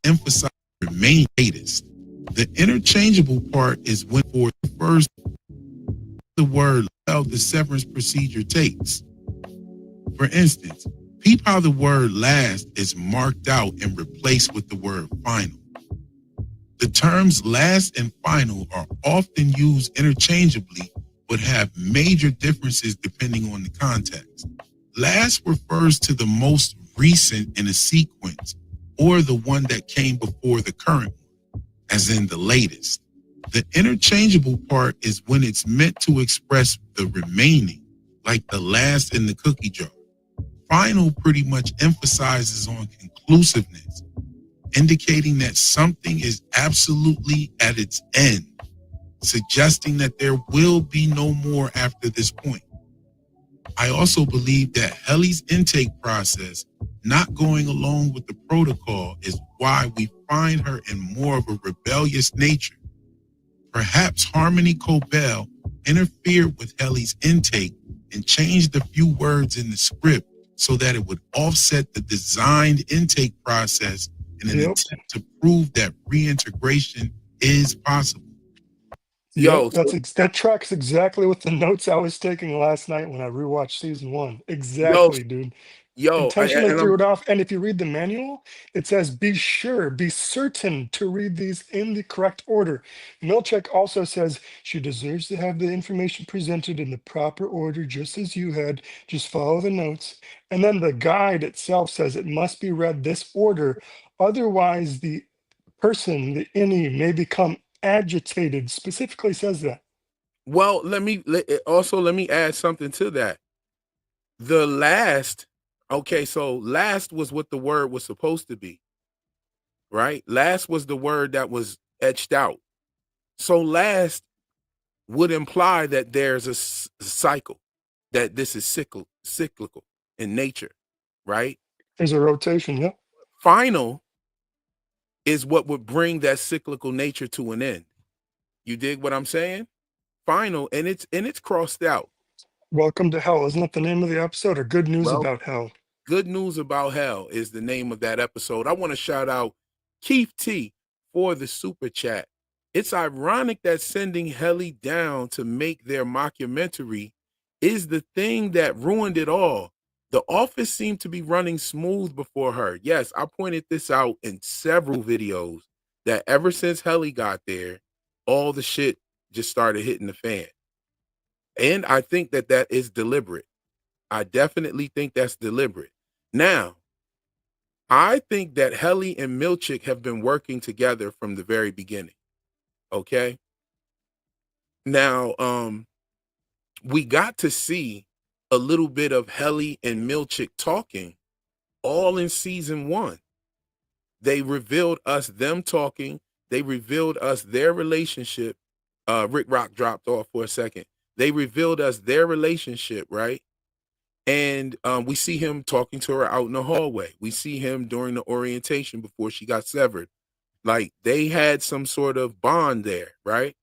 emphasize remain latest. The interchangeable part is when for the first the word how the severance procedure takes. For instance, Peep how the word last is marked out and replaced with the word final. The terms last and final are often used interchangeably, but have major differences depending on the context. Last refers to the most recent in a sequence, or the one that came before the current one, as in the latest. The interchangeable part is when it's meant to express the remaining, like the last in the cookie jar. Final pretty much emphasizes on conclusiveness, indicating that something is absolutely at its end, suggesting that there will be no more after this point. I also believe that Helly's intake process not going along with the protocol is why we find her in more of a rebellious nature. Perhaps Harmony Cobell interfered with Helly's intake and changed a few words in the script so that it would offset the designed intake process in an attempt to prove that reintegration is possible. Yo, that tracks exactly with the notes I was taking last night when I rewatched season 1. yo, Exactly, dude. yo, Intentionally and threw I'm it off. And if you read the manual, it says be sure, be certain to read these in the correct order. Milchek also says she deserves to have the information presented in the proper order, just as you had. Just follow the notes. And then the guide itself says it must be read this order. Otherwise, the person, the innie, may become agitated. Specifically says that. well. Let me add something to that. The last, okay, so last was what the word was supposed to be, right? Last was the word that was etched out. So last would imply that there's a cycle, that this is cyclical in nature, right? There's a rotation, yeah. Final is what would bring that cyclical nature to an end. You dig what I'm saying? Final, and it's crossed out. Welcome to Hell. Isn't that the name of the episode? Or Good News Well, About Hell? Good News About Hell is the name of that episode. I want to shout out Keith T for the super chat. It's ironic that sending Helly down to make their mockumentary is the thing that ruined it all. The office seemed to be running smooth before her. Yes, I pointed this out in several videos that ever since Helly got there, all the shit just started hitting the fan. And I think that that is deliberate. I definitely think that's deliberate. Now, I think that Helly and Milchik have been working together from the very beginning. Okay. Now, we got to see a little bit of Helly and Milchik talking all in season 1. They revealed us them talking. They revealed us their relationship. RiccRokk dropped off for a second. They revealed us their relationship, right? And we see him talking to her out in the hallway. We see him during the orientation before she got severed. Like they had some sort of bond there, right?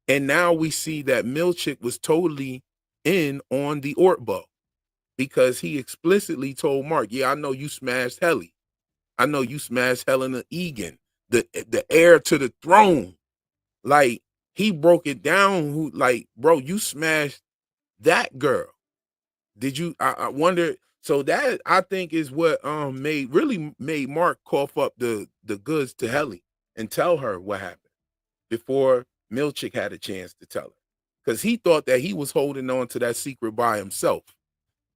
And now we see that Milchik was totally in on the Ortbo because he explicitly told Mark, yeah, I know you smashed Helly. I know you smashed Helena Egan, the heir to the throne. Like he broke it down. Who, like, bro, you smashed that girl. Did you? I wonder. So that I think is what made Mark cough up the goods to Helly and tell her what happened before Milchik had a chance to tell her, because he thought that he was holding on to that secret by himself.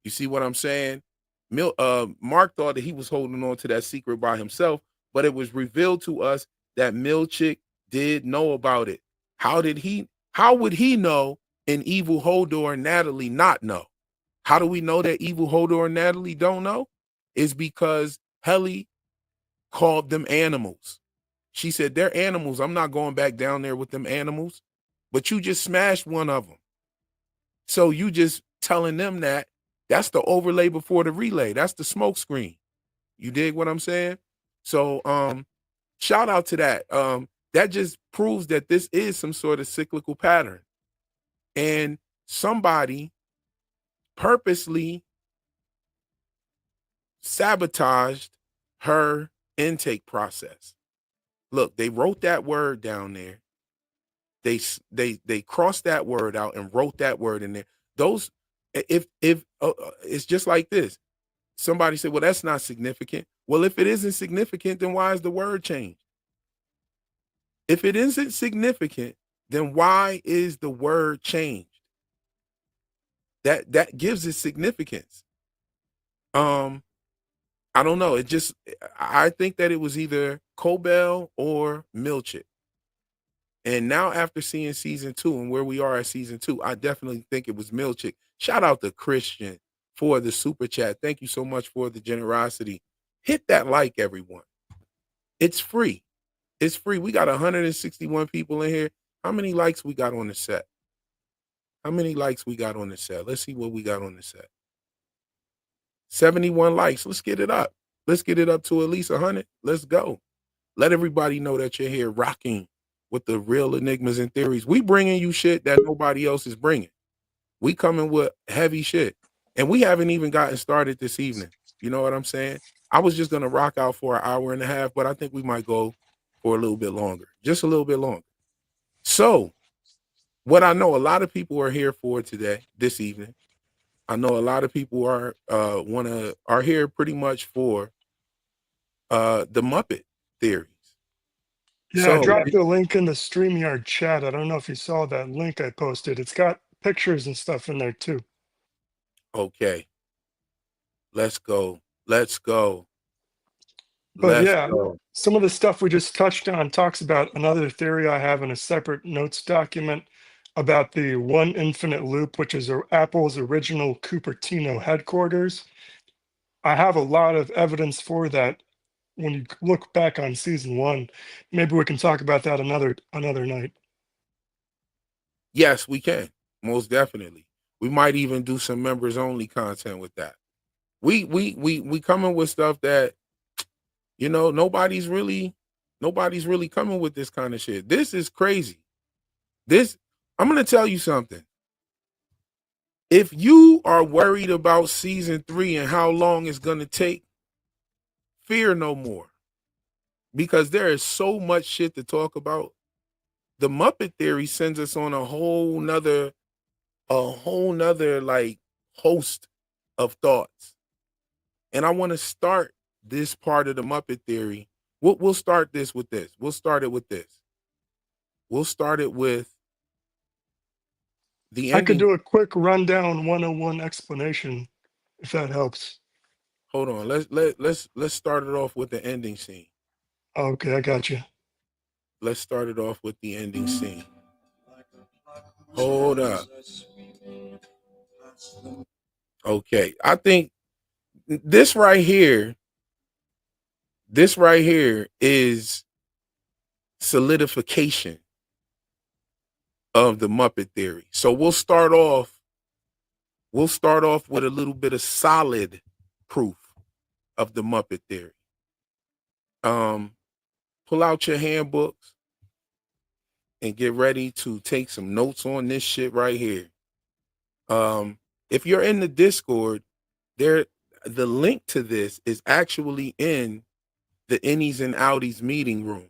You see what I'm saying? Mark thought that he was holding on to that secret by himself, but it was revealed to us that Milchik did know about it. How would he know and Evil Hodor and Natalie not know? How do we know that Evil Hodor and Natalie don't know? Is because Helly called them animals. She said, they're animals. I'm not going back down there with them animals. But you just smashed one of them. So you just telling them that. That's the overlay before the relay. That's the smoke screen. You dig what I'm saying? So shout out to that. That just proves that this is some sort of cyclical pattern. And somebody purposely sabotaged her intake process. Look, they wrote that word down there. They crossed that word out and wrote that word in there. Those, if it's just like this. somebody said, well, that's not significant. Well, if it isn't significant, then why is the word changed? If it isn't significant, then why is the word changed? That gives it significance. I don't know. I think that it was either Cobell or Milchick. And now after seeing season 2 and where we are at season 2, I definitely think it was Milchick. Shout out to Christian for the super chat. Thank you so much for the generosity. Hit that like, everyone. It's free. It's free. We got 161 people in here. How many likes we got on the set? How many likes we got on the set? Let's see what we got on the set. 71 likes. Let's get it up. Let's get it up to at least 100. Let's go. Let everybody know that you're here rocking with the real enigmas and theories. We bringing you shit that nobody else is bringing. We coming with heavy shit. And we haven't even gotten started this evening. You know what I'm saying? I was just going to rock out for an hour and a half, but I think we might go for a little bit longer. Just a little bit longer. So, what I know a lot of people are here for today, this evening. I know a lot of people are here pretty much for the Muppet theories. Yeah, So, I dropped the link in the StreamYard chat. I don't know if you saw that link I posted. It's got pictures and stuff in there too. Okay. Let's go. Let's go. But yeah, some of the stuff we just touched on talks about another theory I have in a separate notes document about the one infinite loop, which is Apple's original Cupertino headquarters. I have a lot of evidence for that. When you look back on season 1, maybe we can talk about that another night. Yes, we can. Most definitely. We might even do some members only content with that. We coming with stuff that, you know, nobody's really coming with this kind of shit. This is crazy. I'm going to tell you something. If you are worried about season 3 and how long it's going to take, fear no more. Because there is so much shit to talk about. The Muppet theory sends us on a whole nother like host of thoughts. And I want to start this part of the Muppet theory. We'll start this with this. We'll start it with this. We'll start it with the ending. I could do a quick rundown 101 explanation if that helps. Hold on. Let's start it off with the ending scene. Okay, I got you. Let's start it off with the ending scene. Hold up. Okay, I think this right here is solidification of the Muppet theory. So we'll start off with a little bit of solid proof of the Muppet theory. Pull out your handbooks and get ready to take some notes on this shit right here. If you're in the Discord, the link to this is actually in the Innies and Outies meeting room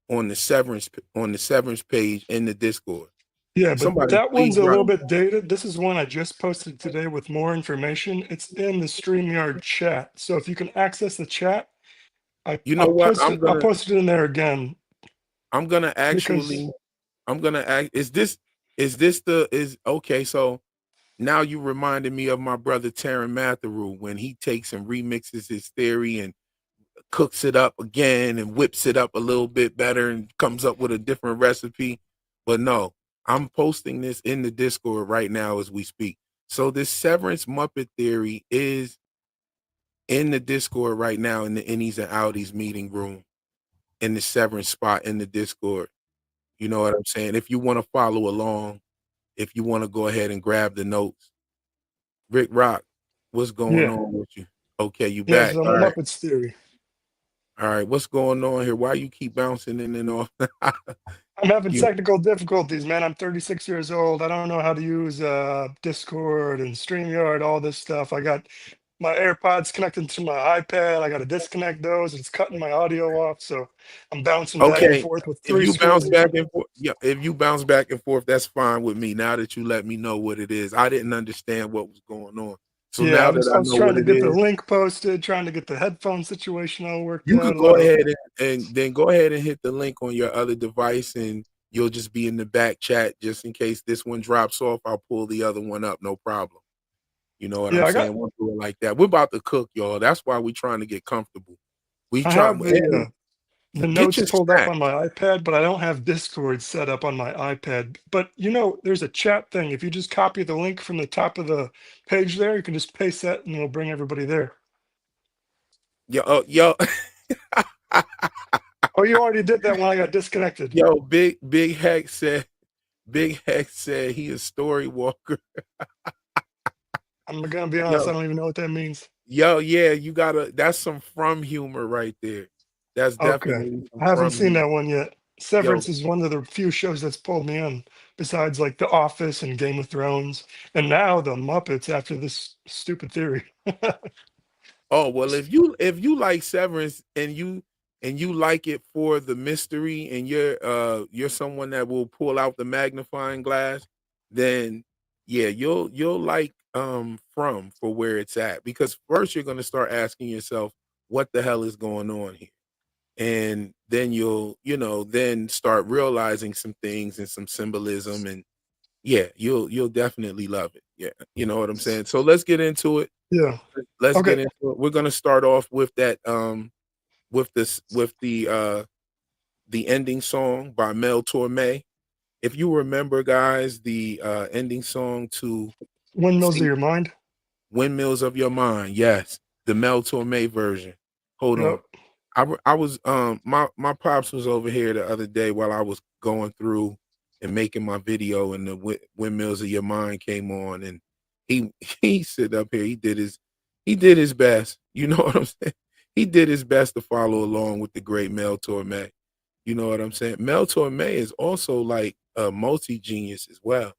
on the Severance page in the Discord. Yeah, but that one's a little bit dated. This is one I just posted today with more information. It's in the StreamYard chat. So if you can access the chat, I'll post it in there again. Okay, so now you reminded me of my brother Taron Matheru when he takes and remixes his theory and cooks it up again and whips it up a little bit better and comes up with a different recipe. But no, I'm posting this in the Discord right now as we speak. So this Severance Muppet theory is in the Discord right now in the Innies and Outies meeting room in the Severance spot in the Discord. You know what I'm saying? If you want to follow along, if you want to go ahead and grab the notes. RiccRokk, what's going on with you? Okay, you back. Yeah, the Muppets theory. All right, what's going on here? Why you keep bouncing in and off? I'm having technical difficulties, man. I'm 36 years old. I don't know how to use Discord and StreamYard, all this stuff. I got my AirPods connected to my iPad. I got to disconnect those. It's cutting my audio off, so I'm bouncing back and forth with three screens. If you bounce back and forth, that's fine with me. Now that you let me know what it is, I didn't understand what was going on. So Yeah, now I that was I I was know trying what to it get the is, link posted, trying to get the headphone situation all worked you out. could A go lot of ahead and then go ahead and hit the link on your other device, and you'll just be in the back chat just in case this one drops off. I'll pull the other one up, no problem. You know what yeah, I'm saying? We'll do it like that. We're about to cook, y'all. That's why we're trying to get comfortable. We I try have and the get notes your pulled up snack. on my iPad, but I don't have Discord set up on my iPad. But there's a chat thing. If you just copy the link from the top of the page there, you can just paste that and it'll bring everybody there. Yo, Oh, you already did that when I got disconnected. yo, Big Hex said he a story walker. I'm gonna be honest, I Yo, don't even know what that means. yeah, you gotta. That's some from humor right there. That's Okay. definitely some I haven't from seen humor. that one yet. Yo, Severance is one of the few shows that's pulled me in, besides like The Office and Game of Thrones, and now the Muppets after this stupid theory. oh well, if you like Severance and you like it for the mystery and you're someone that will pull out the magnifying glass, then yeah, you'll like from for where it's at, because first you're gonna start asking yourself what the hell is going on here. And then you'll, then start realizing some things and some symbolism, and yeah, you'll definitely love it. Yeah, you know what I'm saying? So let's get into it. Yeah. Let's Okay. get into it. We're gonna start off with that with the ending song by Mel Torme. If you remember, guys, the ending song to Windmills of See Your Mind. Windmills of Your Mind, yes, the Mel Torme version. Hold on. Yep. I was my pops was over here the other day while I was going through and making my video, and the Windmills of Your Mind came on, and he he sit up here, he did his best. You know what I'm saying? He did his best to follow along with the great Mel Torme. You know what I'm saying? Mel Torme is also like a multi genius as well.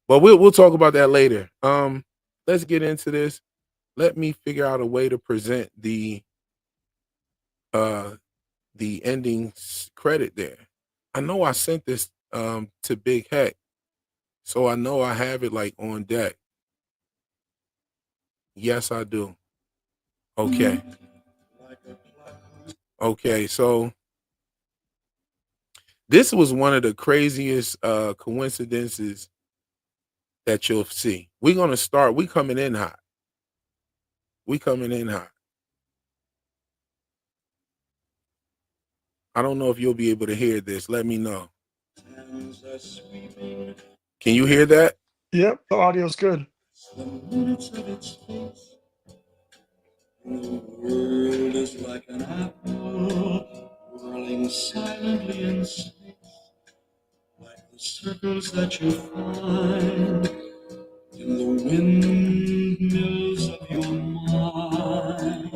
But we'll talk about that later. Let's get into this. Let me figure out a way to present uh the ending credit there. I know I sent this to Big Heck, so I know I have it like on deck. Yes, I do. Okay. Okay, so this was one of the craziest coincidences that you'll see. We coming in hot. We coming in hot. I don't know if you'll be able to hear this. Let me know. Can you hear that? Yep. The audio's good. The world is like an apple whirling silently in space, like the circles that you find in the windmills of your mind,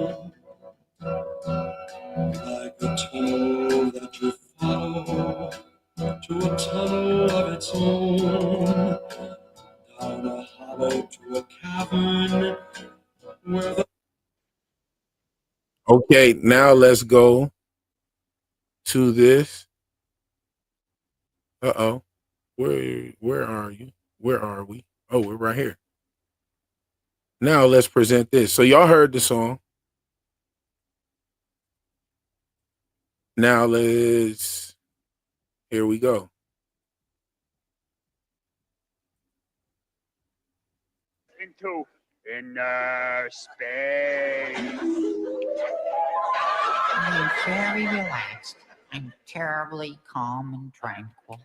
like a tunnel that you follow to a tunnel of its own, down a hollow to a cavern where the Okay, now let's go to this. Uh-oh. Where are you? Where are we? Oh, we're right here. Now let's present this. So y'all heard the song. Now here we go. Into inner space. I'm very relaxed. I'm terribly calm and tranquil.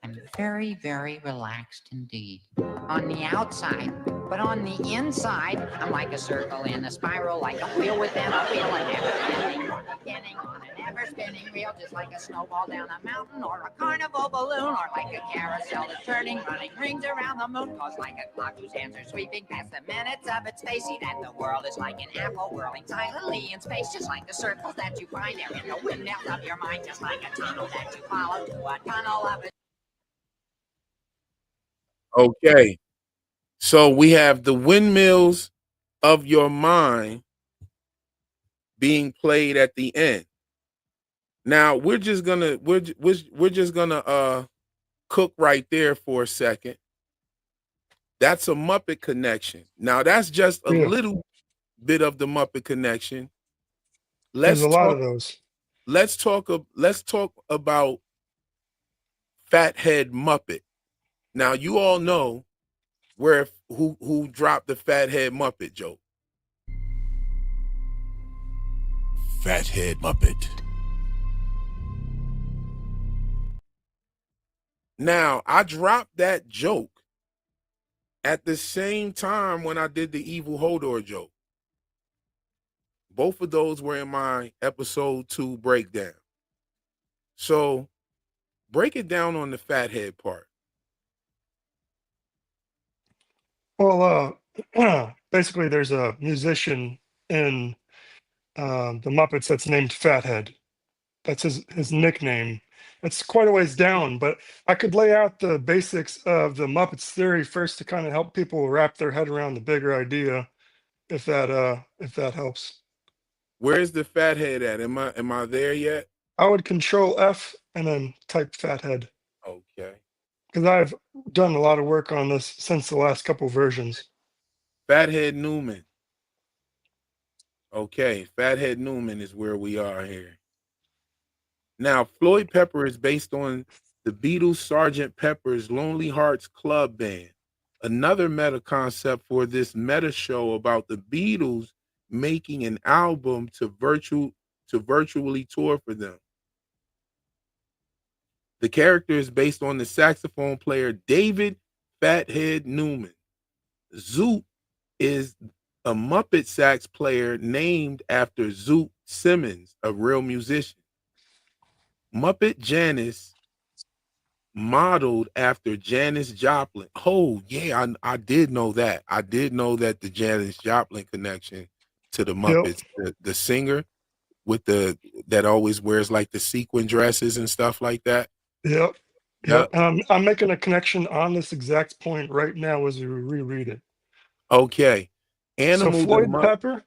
I'm very, very relaxed indeed. On the outside, but on the inside, I'm like a circle in a spiral, like a wheel within a wheel, and never ending, beginning on an ever-spinning reel, just like a snowball down a mountain, or a carnival balloon, or like a carousel that's turning, running rings around the moon, cause like a clock whose hands are sweeping past the minutes of its face, see that the world is like an apple whirling silently in space, just like the circles that you find there in the windmills of your mind, just like a tunnel that you follow to a tunnel of its. Okay. So we have the Windmills of Your Mind being played at the end. Now we're just gonna cook right there for a second. That's a Muppet connection. Now that's just a Yeah, little bit of the Muppet connection. there's Let's a lot talk. of those. Let's talk about Fathead Muppet. Now you all know who dropped the Fathead Muppet joke. Fathead Muppet. Now I dropped that joke at the same time when I did the Evil Hodor joke. Both of those were in my episode 2 breakdown. So break it down on the Fathead part. Well, basically, there's a musician in the Muppets that's named Fathead. That's his nickname. It's quite a ways down, but I could lay out the basics of the Muppets theory first to kind of help people wrap their head around the bigger idea, if that helps. Where's the Fathead at? Am I there yet? I would control F and then type Fathead Okay. because I've done a lot of work on this since the last couple versions. Fathead Newman. Okay, Fathead Newman is where we are here. Now, Floyd Pepper is based on the Beatles' Sgt. Pepper's Lonely Hearts Club Band, another meta concept for this meta show about the Beatles making an album to virtually tour for them. The character is based on the saxophone player David Fathead Newman. Zoot is a Muppet sax player named after Zoot Simmons, a real musician. Muppet Janis modeled after Janis Joplin. Oh, yeah, I did know that. I did know that the Janis Joplin connection to the Yep, Muppets, the singer with that always wears like the sequin dresses and stuff like that. yep, Yeah. yep. And I'm making a connection on this exact point right now as we reread it. Okay. So Animal the Floyd Muppet. Pepper,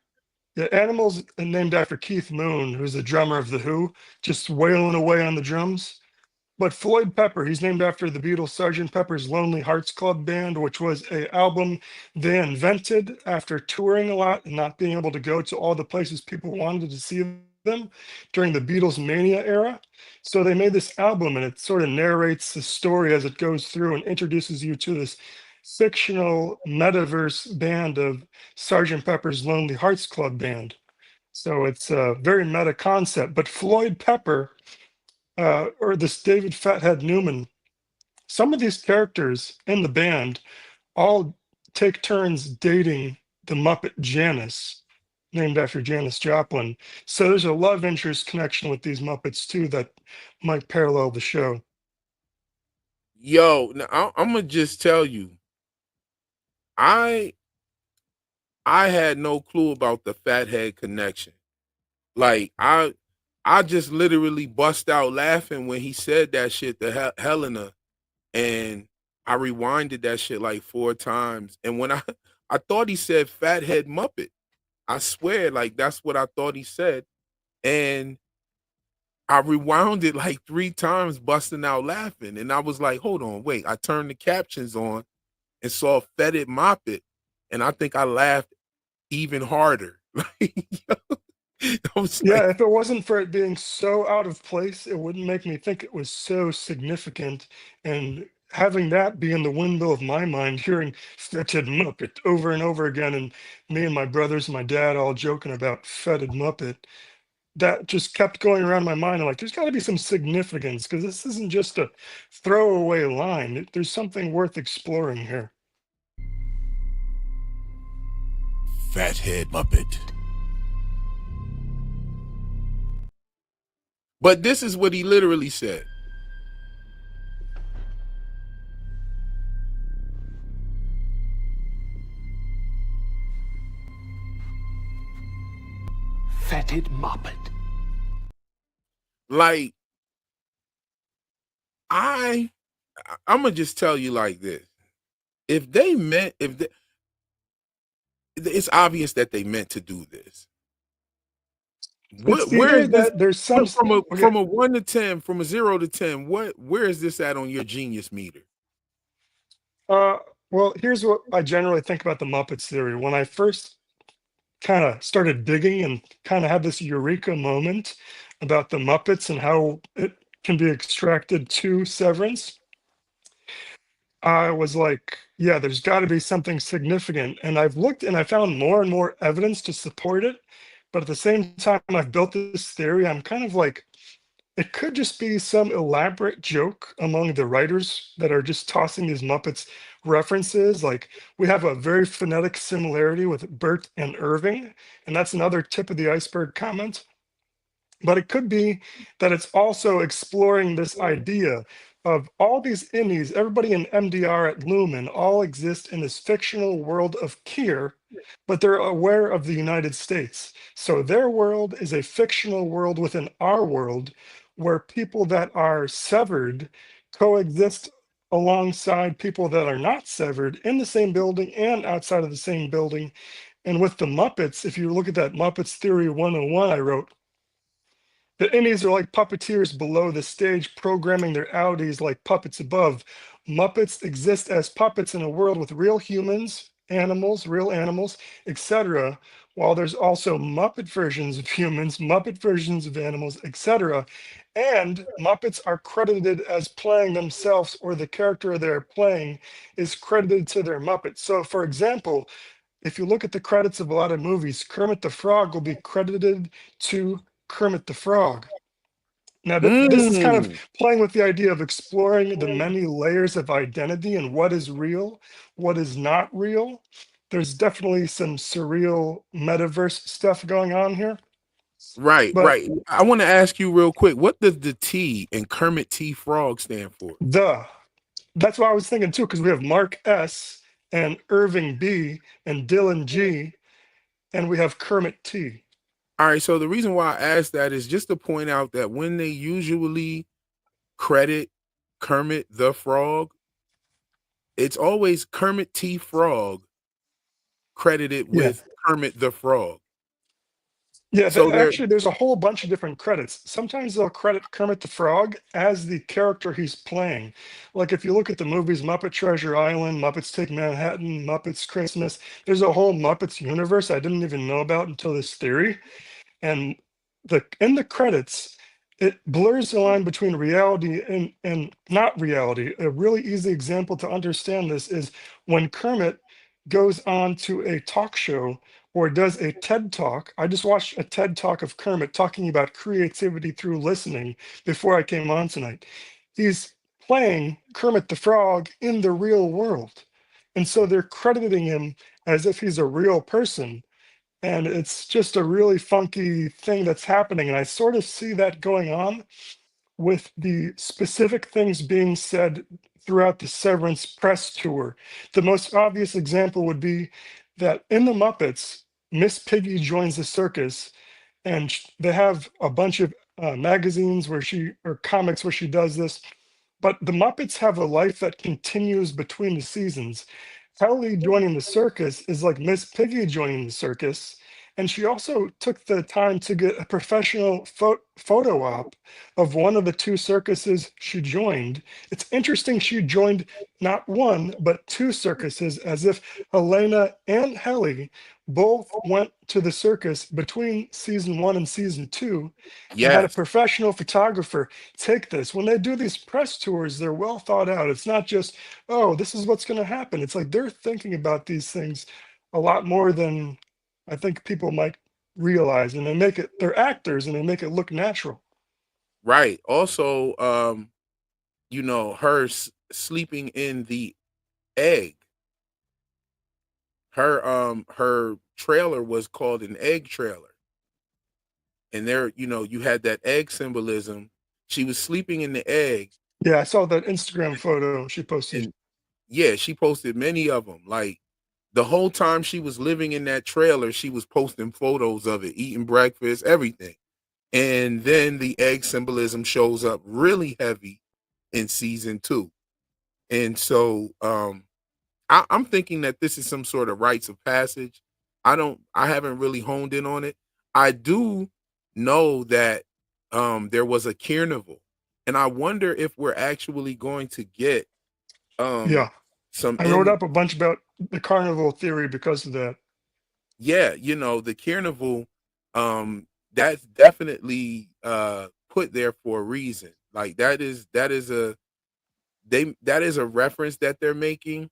the animal's named after Keith Moon, who's the drummer of The Who, just wailing away on the drums. But Floyd Pepper, he's named after the Beatles' Sgt. Pepper's Lonely Hearts Club Band, which was an album they invented after touring a lot and not being able to go to all the places people wanted to see them during the Beatles mania era. So they made this album and it sort of narrates the story as it goes through and introduces you to this fictional metaverse band of Sgt. Pepper's Lonely Hearts Club Band. So it's a very meta concept. But Floyd Pepper, or this David Fathead Newman, some of these characters in the band all take turns dating the Muppet Janis, named after Janis Joplin. So there's a love interest connection with these Muppets too that might parallel the show. Yo, now I'm gonna just tell you, I had no clue about the Fathead connection. Like I just literally bust out laughing when he said that shit to Helena, and I rewinded that shit like 4 times. And when I thought he said Fathead Muppet, I swear, like that's what I thought he said, and I rewound it like 3 times, busting out laughing, and I was like, "Hold on, wait!" I turned the captions on and saw Fetid Moppet, and I think I laughed even harder. Like, I was Yeah, like, if it wasn't for it being so out of place, it wouldn't make me think it was so significant. And having that be in the window of my mind, hearing fetid Muppet over and over again, and me and my brothers and my dad all joking about fetid Muppet, that just kept going around my mind. I'm like, there's got to be some significance because this isn't just a throwaway line. There's something worth exploring here. Fathead Muppet. but this is what he literally said. Fetid Muppet. Like, I'm gonna just tell you like this: if they meant, it's obvious that they meant to do this. It's the Where idea is this that there's some okay. from a 1 to 10, from a 0 to 10? Where is this at on your genius meter? Well, here's what I generally think about the Muppets theory. When I first kind of started digging and kind of had this eureka moment about the Muppets and how it can be extracted to Severance, I was like, yeah, there's got to be something significant. And I've looked and I found more and more evidence to support it. But at the same time, I've built this theory. I'm kind of like, it could just be some elaborate joke among the writers that are just tossing these Muppets references. Like, we have a very phonetic similarity with Bert and Irving, and that's another tip of the iceberg comment. But it could be that it's also exploring this idea of all these innies, everybody in MDR at Lumen, all exist in this fictional world of Kier, but they're aware of the United States. So their world is a fictional world within our world where people that are severed coexist alongside people that are not severed in the same building and outside of the same building. And with the Muppets, if you look at that Muppets Theory 101 I wrote, the innies are like puppeteers below the stage, programming their outies like puppets above. Muppets exist as puppets in a world with real humans, animals, real animals, etc. While there's also Muppet versions of humans, Muppet versions of animals, etc. And Muppets are credited as playing themselves, or the character they're playing is credited to their Muppet. So, for example, if you look at the credits of a lot of movies, Kermit the Frog will be credited to Kermit the Frog. Now, this is kind of Mm. playing with the idea of exploring the many layers of identity and what is real, what is not real. There's definitely some surreal metaverse stuff going on here. Right, But right. I want to ask you real quick, what does the T in Kermit T. Frog stand for? that's what I was thinking too, because we have Mark S and Irving B and Dylan G, and we have Kermit T. All right, so the reason why I asked that is just to point out that when they usually credit Kermit the Frog, it's always Kermit T. Frog credited Yeah. with Kermit the Frog. Yeah, So they're actually, there's a whole bunch of different credits. Sometimes they'll credit Kermit the Frog as the character he's playing. Like if you look at the movies Muppet Treasure Island, Muppets Take Manhattan, Muppets Christmas, there's a whole Muppets universe I didn't even know about until this theory. And in the credits, it blurs the line between reality and not reality. A really easy example to understand this is when Kermit goes on to a talk show or does a TED talk. I just watched a TED talk of Kermit talking about creativity through listening before I came on tonight. He's playing Kermit the Frog in the real world. And so they're crediting him as if he's a real person, and it's just a really funky thing that's happening. And I sort of see that going on with the specific things being said throughout the Severance press tour. The most obvious example would be that in the Muppets, Miss Piggy joins the circus, and they have a bunch of magazines where or comics where she does this. But the Muppets have a life that continues between the seasons. Kelly joining the circus is like Miss Piggy joining the circus. And she also took the time to get a professional photo op of one of the two circuses she joined. It's interesting she joined not one, but two circuses, as if Helena and Helly both went to the circus between season 1 and season 2 and had a yes, professional photographer take this. When they do these press tours, they're well thought out. It's not just, oh, this is what's going to happen. It's like they're thinking about these things a lot more than I think people might realize. And they're actors and they make it look natural. right. Also, her sleeping in the egg. Her trailer was called an egg trailer. And there, you had that egg symbolism. She was sleeping in the egg, Yeah, I saw that Instagram photo she posted. and yeah, she posted many of them. Like the whole time she was living in that trailer, she was posting photos of it, eating breakfast, everything. And then the egg symbolism shows up really heavy in season 2. And so I'm thinking that this is some sort of rites of passage. I haven't really honed in on it. I do know that there was a carnival, and I wonder if we're actually going to get um Yeah. some I wrote in up a bunch about the carnival theory because of that. yeah, the carnival, that's definitely put there for a reason. Like that is a reference that they're making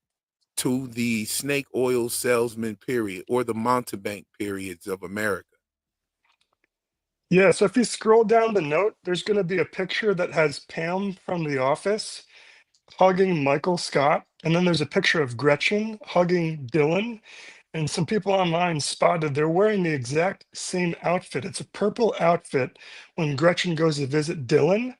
to the snake oil salesman period or the Montebank periods of America. Yeah, so if you scroll down the note, there's going to be a picture that has Pam from The Office hugging Michael Scott, and then there's a picture of Gretchen hugging Dylan. And some people online spotted they're wearing the exact same outfit. It's a purple outfit when Gretchen goes to visit Dylan.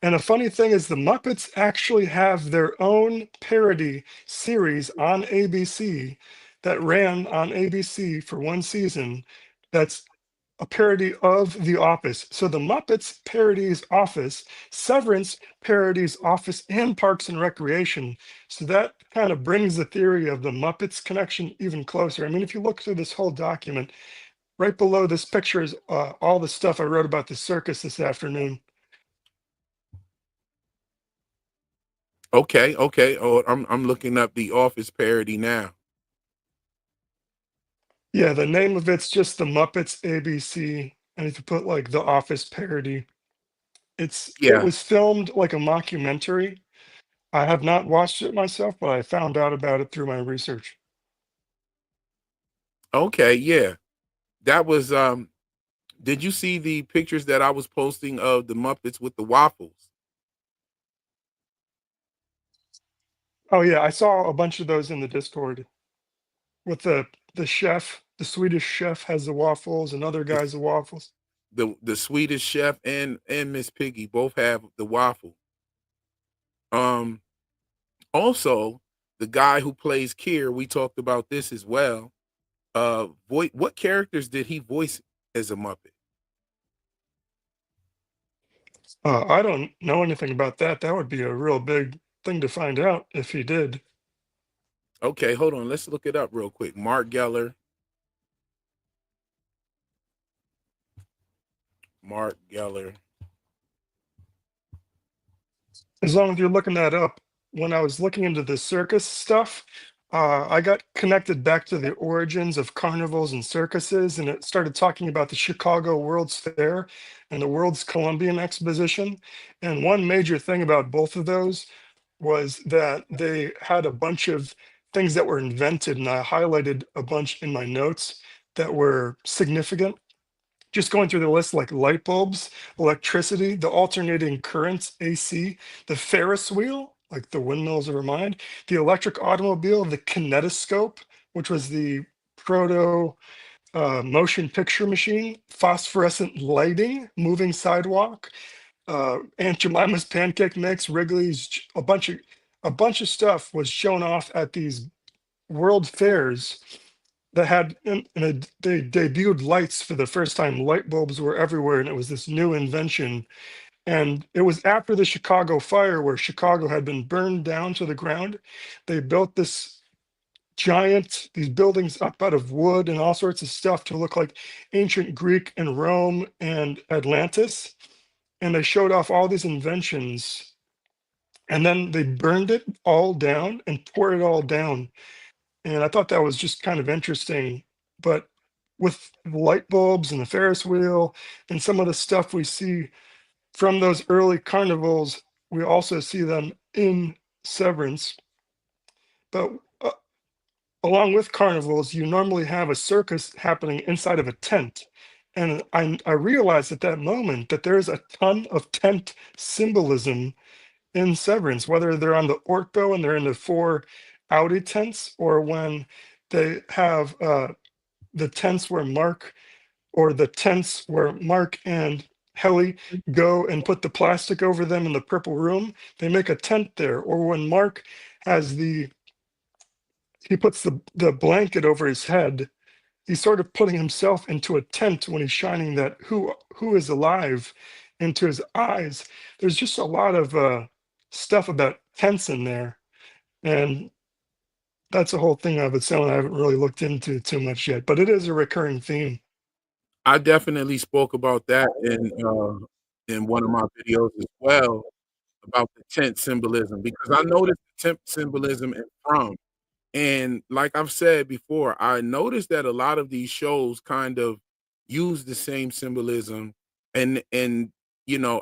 And a funny thing is, the Muppets actually have their own parody series on ABC that ran on ABC for one season. That's a parody of The Office. So the Muppets parodies Office, Severance parodies Office and Parks and Recreation. So that kind of brings the theory of the Muppets connection even closer. I mean, if you look through this whole document, right below this picture is all the stuff I wrote about the circus this afternoon. Okay, okay. Oh, I'm looking up the Office parody now. Yeah, the name of it's just the Muppets ABC. And if you put like the Office parody, it Yeah. was filmed like a mockumentary. I have not watched it myself, but I found out about it through my research. Okay, yeah. That was did you see the pictures that I was posting of the Muppets with the waffles? Oh yeah, I saw a bunch of those in the Discord with the chef, the Swedish chef has the waffles, and other The guys the waffles. the Swedish chef and Miss Piggy both have the waffle. Um Also, the guy who plays Kier, we talked about this as well. What characters did he voice as a Muppet? I don't know anything about that. That would be a real big thing to find out if he did. Okay, hold on. Let's look it up real quick. Mark Geller. Mark Geller. As long as you're looking that up, when I was looking into the circus stuff, I got connected back to the origins of carnivals and circuses, and it started talking about the Chicago World's Fair and the World's Columbian Exposition. And one major thing about both of those was that they had a bunch of things that were invented, and I highlighted a bunch in my notes that were significant. Just going through the list, like light bulbs, electricity, the alternating currents, AC, the Ferris wheel, like the windmills of our mind, the electric automobile, the kinetoscope, which was the proto motion picture machine, phosphorescent lighting, moving sidewalk, Aunt Jemima's pancake mix, Wrigley's, a bunch of stuff was shown off at these world fairs that had they debuted lights for the first time. Light bulbs were everywhere, and it was this new invention. And it was after the Chicago fire, where Chicago had been burned down to the ground. They built these buildings up out of wood and all sorts of stuff to look like ancient Greek and Rome and Atlantis. And they showed off all these inventions, and then they burned it all down and tore it all down. And I thought that was just kind of interesting. But with the light bulbs and the Ferris wheel and some of the stuff we see from those early carnivals, we also see them in Severance. But along with carnivals, you normally have a circus happening inside of a tent. And I realized at that moment that there's a ton of tent symbolism in Severance, whether they're on the Ortho and they're in the four Audi tents, or when they have the tents where Mark and Helly go and put the plastic over them in the purple room. They make a tent there. Or when Mark has he puts the blanket over his head, he's sort of putting himself into a tent when he's shining that who is alive into his eyes. There's just a lot of stuff about tents in there, and that's a whole thing of its own. I haven't really looked into too much yet, but it is a recurring theme. I definitely spoke about that in one of my videos as well about the tent symbolism because I noticed the tent symbolism in From. And like I've said before, I noticed that a lot of these shows kind of use the same symbolism and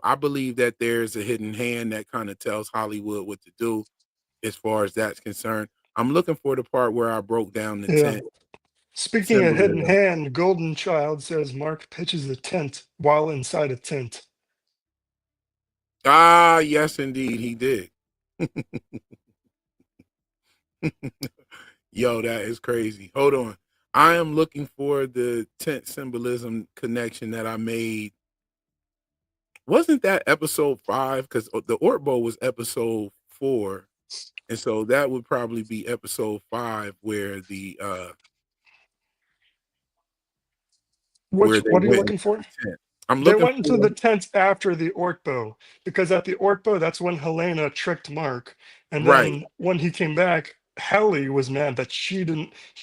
I believe that there's a hidden hand that kind of tells Hollywood what to do as far as that's concerned. I'm looking for the part where I broke down the Yeah. tent Speaking of hidden symbolism. hand, Golden Child says Mark pitches a tent while inside a tent. Ah, yes, indeed, he did. Yo, that is crazy. Hold on. I am looking for the tent symbolism connection that I made. Wasn't that episode 5? Because the Ortbo was episode 4. And so that would probably be episode 5 where Which they what are you went looking into for? the tent. I'm They looking went into for the tent after the Orkbo, because at the Orkbo, that's when Helena tricked Mark. And right. then when he came back, Helly was mad that she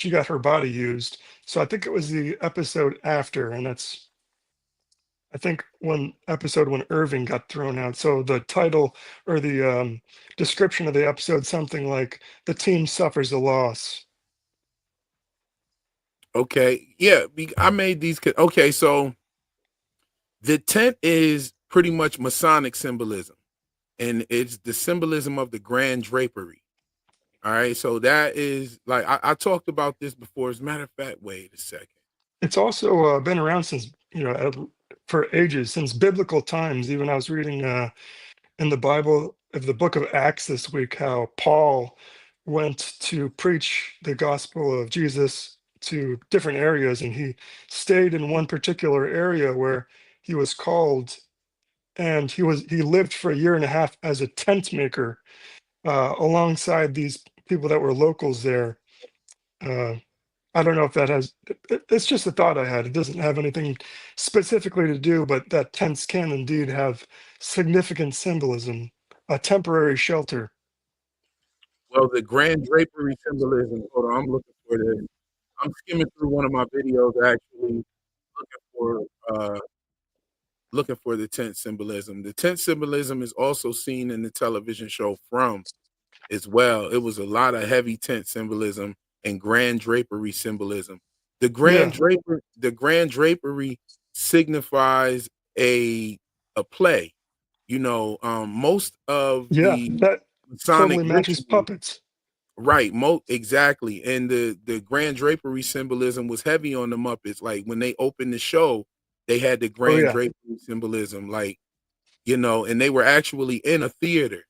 got her body used. So I think it was the episode after, and that's I think one episode when Irving got thrown out. So the title or the description of the episode, something like the team suffers a loss. Okay. Yeah, I made these okay, so the tent is pretty much Masonic symbolism, and it's the symbolism of the grand drapery. All right, so that is like I talked about this before. As a matter of fact, wait a second. It's also been around since, for ages, since biblical times. Even I was reading in the Bible of the book of Acts this week how Paul went to preach the gospel of Jesus to different areas, and he stayed in one particular area where he was called, and he lived for a year and a half as a tent maker alongside these people that were locals there. Uh, I don't know if that has, it's just a thought I had. It doesn't have anything specifically to do, but that tents can indeed have significant symbolism, a temporary shelter. Well, the grand drapery symbolism. Hold on, I'm looking for the. I'm skimming through one of my videos actually looking for uh looking for the tent symbolism. The tent symbolism is also seen in the television show From as well. It was a lot of heavy tent symbolism and grand drapery symbolism. Yeah, The grand drapery signifies a play. Most of yeah, the that Masonic totally matches rituals, puppets. right? Exactly, and the grand drapery symbolism was heavy on the Muppets. Like when they opened the show, they had the Oh, grand yeah. drapery symbolism, like and they were actually in a theater,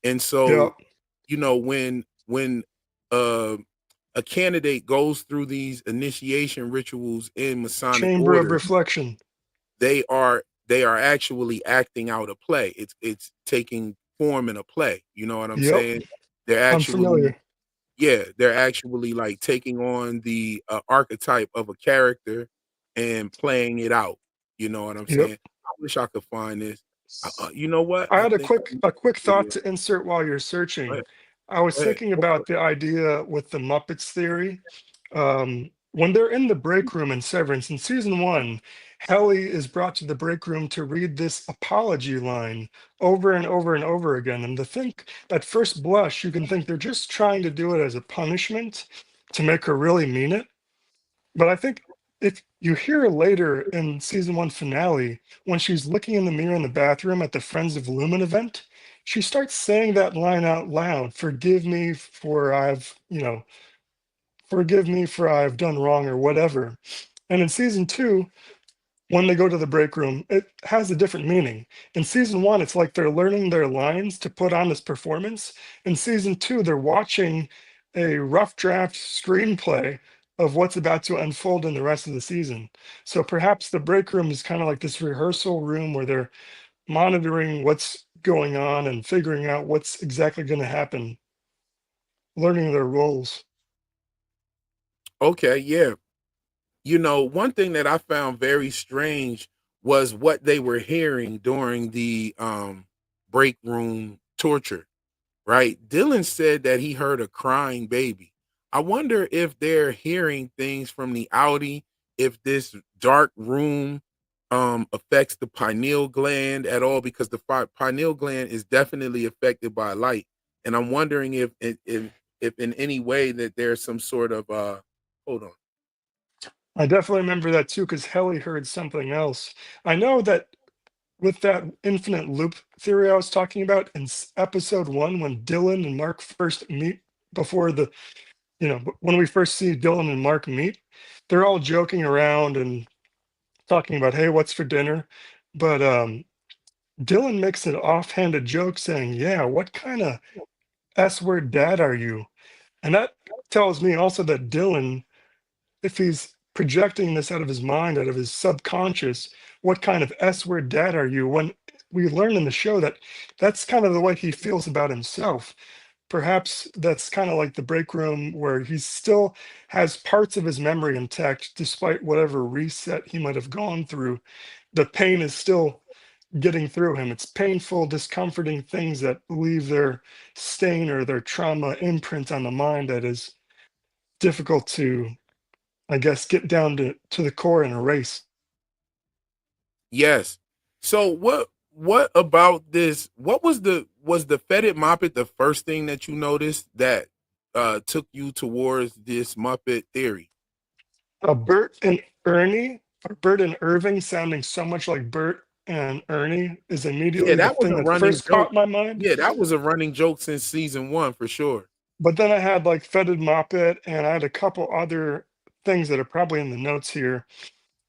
and Yeah. so when uh, a candidate goes through these initiation rituals in Masonic Chamber of order, reflection. they are actually acting out a play. It's taking form in a play. You know what I'm Yep. saying? They're I'm actually familiar. yeah, they're actually like taking on the archetype of a character and playing it out. You know what I'm Yep. saying? I wish I could find this. You know what? I I had a think quick a quick thought video. to insert while you're Go searching. ahead. I was Go ahead. thinking about the idea with the Muppets theory. When they're in the break room in Severance in season 1, Helly is brought to the break room to read this apology line over and over and over again. And to think, at first blush, you can think they're just trying to do it as a punishment to make her really mean it. But I think if you hear later in season 1 finale, when she's looking in the mirror in the bathroom at the Friends of Lumen event, she starts saying that line out loud. Forgive me for I've done wrong or whatever. And in season 2, when they go to the break room, it has a different meaning. In season 1, it's like they're learning their lines to put on this performance. In season 2, they're watching a rough draft screenplay of what's about to unfold in the rest of the season. So perhaps the break room is kind of like this rehearsal room where they're monitoring what's going on and figuring out what's exactly going to happen, learning their roles. Okay, yeah. One thing that I found very strange was what they were hearing during the break room torture, right? Dylan said that he heard a crying baby. I wonder if they're hearing things from the Audi, if this dark room affects the pineal gland at all, because the pineal gland is definitely affected by light. And I'm wondering if in any way that there's some sort of hold on. I definitely remember that too, because Helly heard something else. I know that with that infinite loop theory I was talking about in episode one, when Dylan and Mark first meet, before the, when we first see Dylan and Mark meet, they're all joking around and talking about, hey, what's for dinner? But Dylan makes an offhanded joke saying, yeah, what kind of S word dad are you? And that tells me also that Dylan, if he's projecting this out of his mind, out of his subconscious, what kind of S word dad are you? When we learn in the show that that's kind of the way he feels about himself. Perhaps that's kind of like the break room where he still has parts of his memory intact, despite whatever reset he might have gone through. The pain is still getting through him. It's painful, discomforting things that leave their stain or their trauma imprint on the mind that is difficult to, I guess, get down to the core and erase. Yes. So what about this? What was the fetid Moppet the first thing that you noticed that took you towards this Muppet theory? Bert and Ernie, or Bert and Irving sounding so much like Bert and Ernie is Yeah, immediately the that was thing a that running first joke. caught my mind. Yeah, that was a running joke since season one for sure. But then I had like Fetid Moppet, and I had a couple other things that are probably in the notes here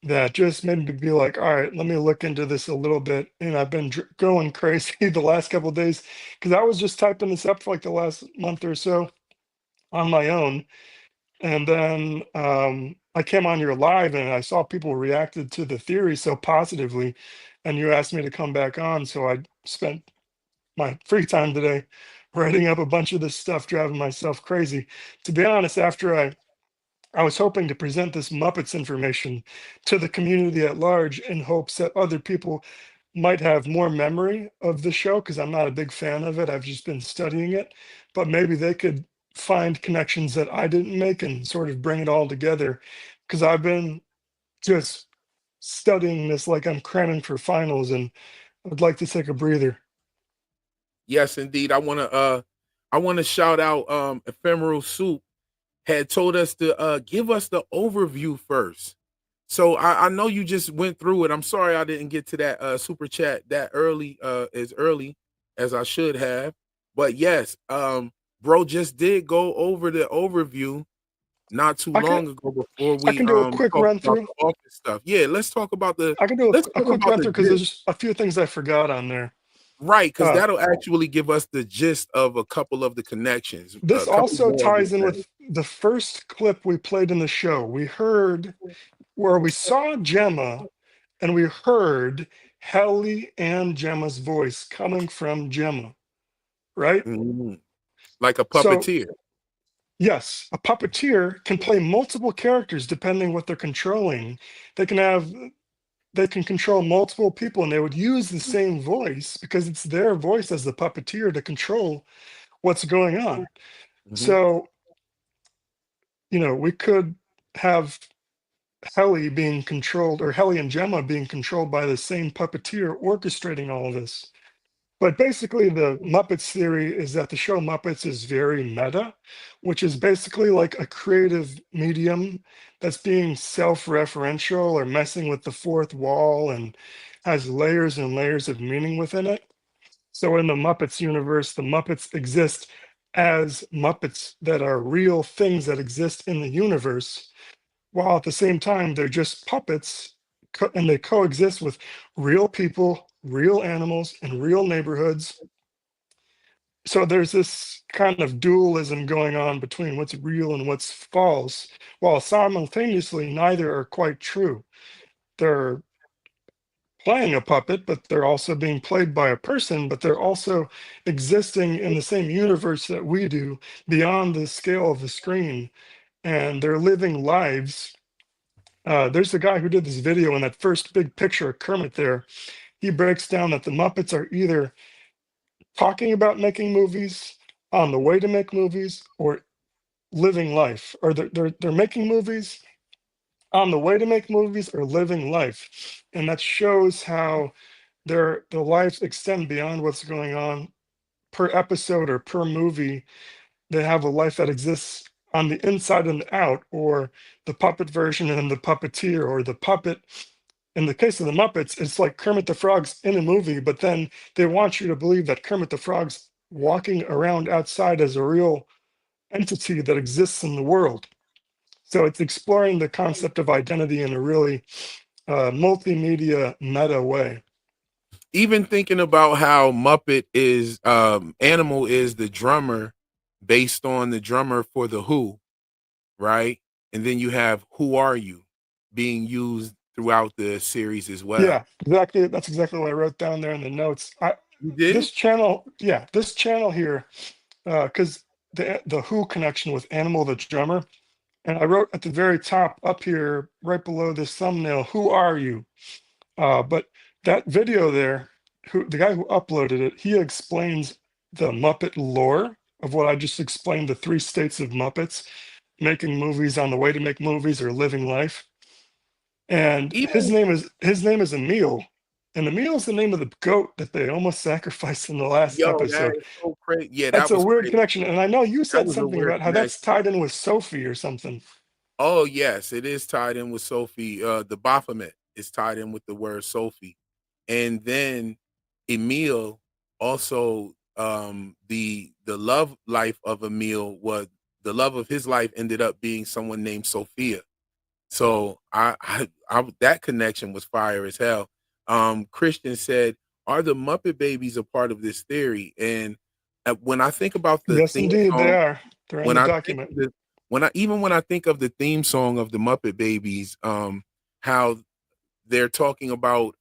that just made me be like, all right, let me look into this a little bit. And I've been going crazy the last couple of days because I was just typing this up for like the last month or so on my own. And then I came on your live and I saw people reacted to the theory so positively. And you asked me to come back on. So I spent my free time today writing up a bunch of this stuff, driving myself crazy. To be honest, after I was hoping to present this Muppets information to the community at large in hopes that other people might have more memory of the show, because I'm not a big fan of it. I've just been studying it, but maybe they could find connections that I didn't make and sort of bring it all together. Because I've been just studying this like I'm cramming for finals, and I'd like to take a breather. Yes, indeed. I wanna shout out Ephemeral Soup had told us to give us the overview first. So I know you just went through it. I'm sorry I didn't get to that super chat that early as I should have. But yes, bro just did go over the overview not too I can long ago before I we can do a quick talked run about through. the office stuff. Yeah, let's talk about the I can do let's a talk quick about run the through because there's gist. just a few things I forgot on there. Right, because Uh, that'll actually give us the gist of a couple of the connections, this a couple also more, I would ties in say. with the first clip we played in the show. We heard where we saw Gemma and we heard Helly and Gemma's voice coming from Gemma, right? Mhm. Like a So, puppeteer. yes, a puppeteer can play multiple characters depending what they're controlling. They can have they can control multiple people and they would use the same voice because it's their voice as the puppeteer to control what's going on. Mhm. So, we could have Helly being controlled, or Helly and Gemma being controlled by the same puppeteer orchestrating all of this. But basically, the Muppets theory is that the show Muppets is very meta, which is basically like a creative medium that's being self referential or messing with the fourth wall and has layers and layers of meaning within it. So, in the Muppets universe, the Muppets exist as Muppets that are real things that exist in the universe, while at the same time, they're just puppets and they coexist with real people, real animals, and real neighborhoods. So there's this kind of dualism going on between what's real and what's false, while simultaneously neither are quite true. They're playing a puppet, but they're also being played by a person, but they're also existing in the same universe that we do beyond the scale of the screen. And they're living lives. There's the guy who did this video in that first big picture of Kermit there. He breaks down that the Muppets are either talking about making movies, on the way to make movies, or living life, or they're making movies, on the way to make movies or living life. And that shows how their lives extend beyond what's going on per episode or per movie. They have a life that exists on the inside and the out, or the puppet version and the puppeteer, or the puppet. In the case of the Muppets, it's like Kermit the Frog's in a movie, but then they want you to believe that Kermit the Frog's walking around outside as a real entity that exists in the world. So it's exploring the concept of identity in a really multimedia meta way. Even thinking about how Muppet is Animal is the drummer based on the drummer for the Who, right? And then you have Who Are You being used throughout the series as well. Yeah, exactly. That's exactly what I wrote down there in the notes. You did? This channel, yeah, this channel here, because the Who connection with Animal the drummer, and I wrote at the very top up here, right below this thumbnail, "Who are you?" But that video there, who the guy who uploaded it, he explains the Muppet lore of what I just explained, the three states of Muppets, making movies, on the way to make movies, or living life. And his Even name is Emil. And Emil is the name of the goat that they almost sacrificed in the last yo, that episode. is so crazy. Yeah, That's that a was weird crazy. connection. And I know you That said was a something weird about how that's connection. tied in with Sophie or something. Oh, yes, it is tied in with Sophie. The Baphomet is tied in with the word Sophie. And then Emil also the love life of Emil was the love of his life ended up being someone named Sophia. So I that connection was fire as hell. Christian said, "Are the Muppet Babies a part of this theory?" And when I think about the Yes, theme indeed, they song, are. They're in when the I think document. of the when I think of the theme song of the Muppet Babies, how they're talking about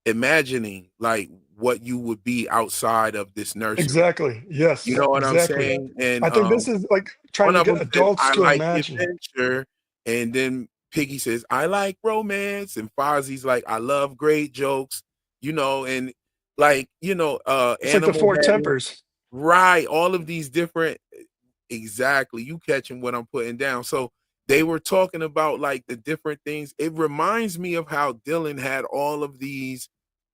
imagining like what you would be outside of this nursery. Exactly. You Yes, know what I'm exactly. saying? And I think this is like trying one to of get them says, adults "I to like imagine. adventure," and then Piggy says, "I like romance," and Fozzie's like, "I love great jokes," you know, and like, It's like the Animal four had tempers. right, all of these different exactly, you catching what I'm putting down. So they were talking about like the different things. It reminds me of how Dylan had all of these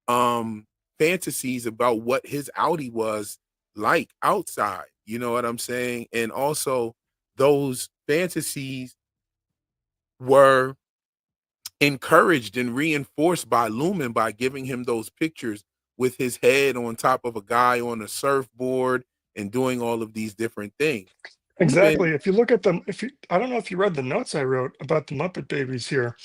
um fantasies about what his outie was like outside, you know what I'm saying? And also those fantasies were encouraged and reinforced by Lumen by giving him those pictures with his head on top of a guy on a surfboard and doing all of these different things. Lumen, Exactly. If you look at them, if you, I don't know if you read the notes I wrote about the Muppet Babies here,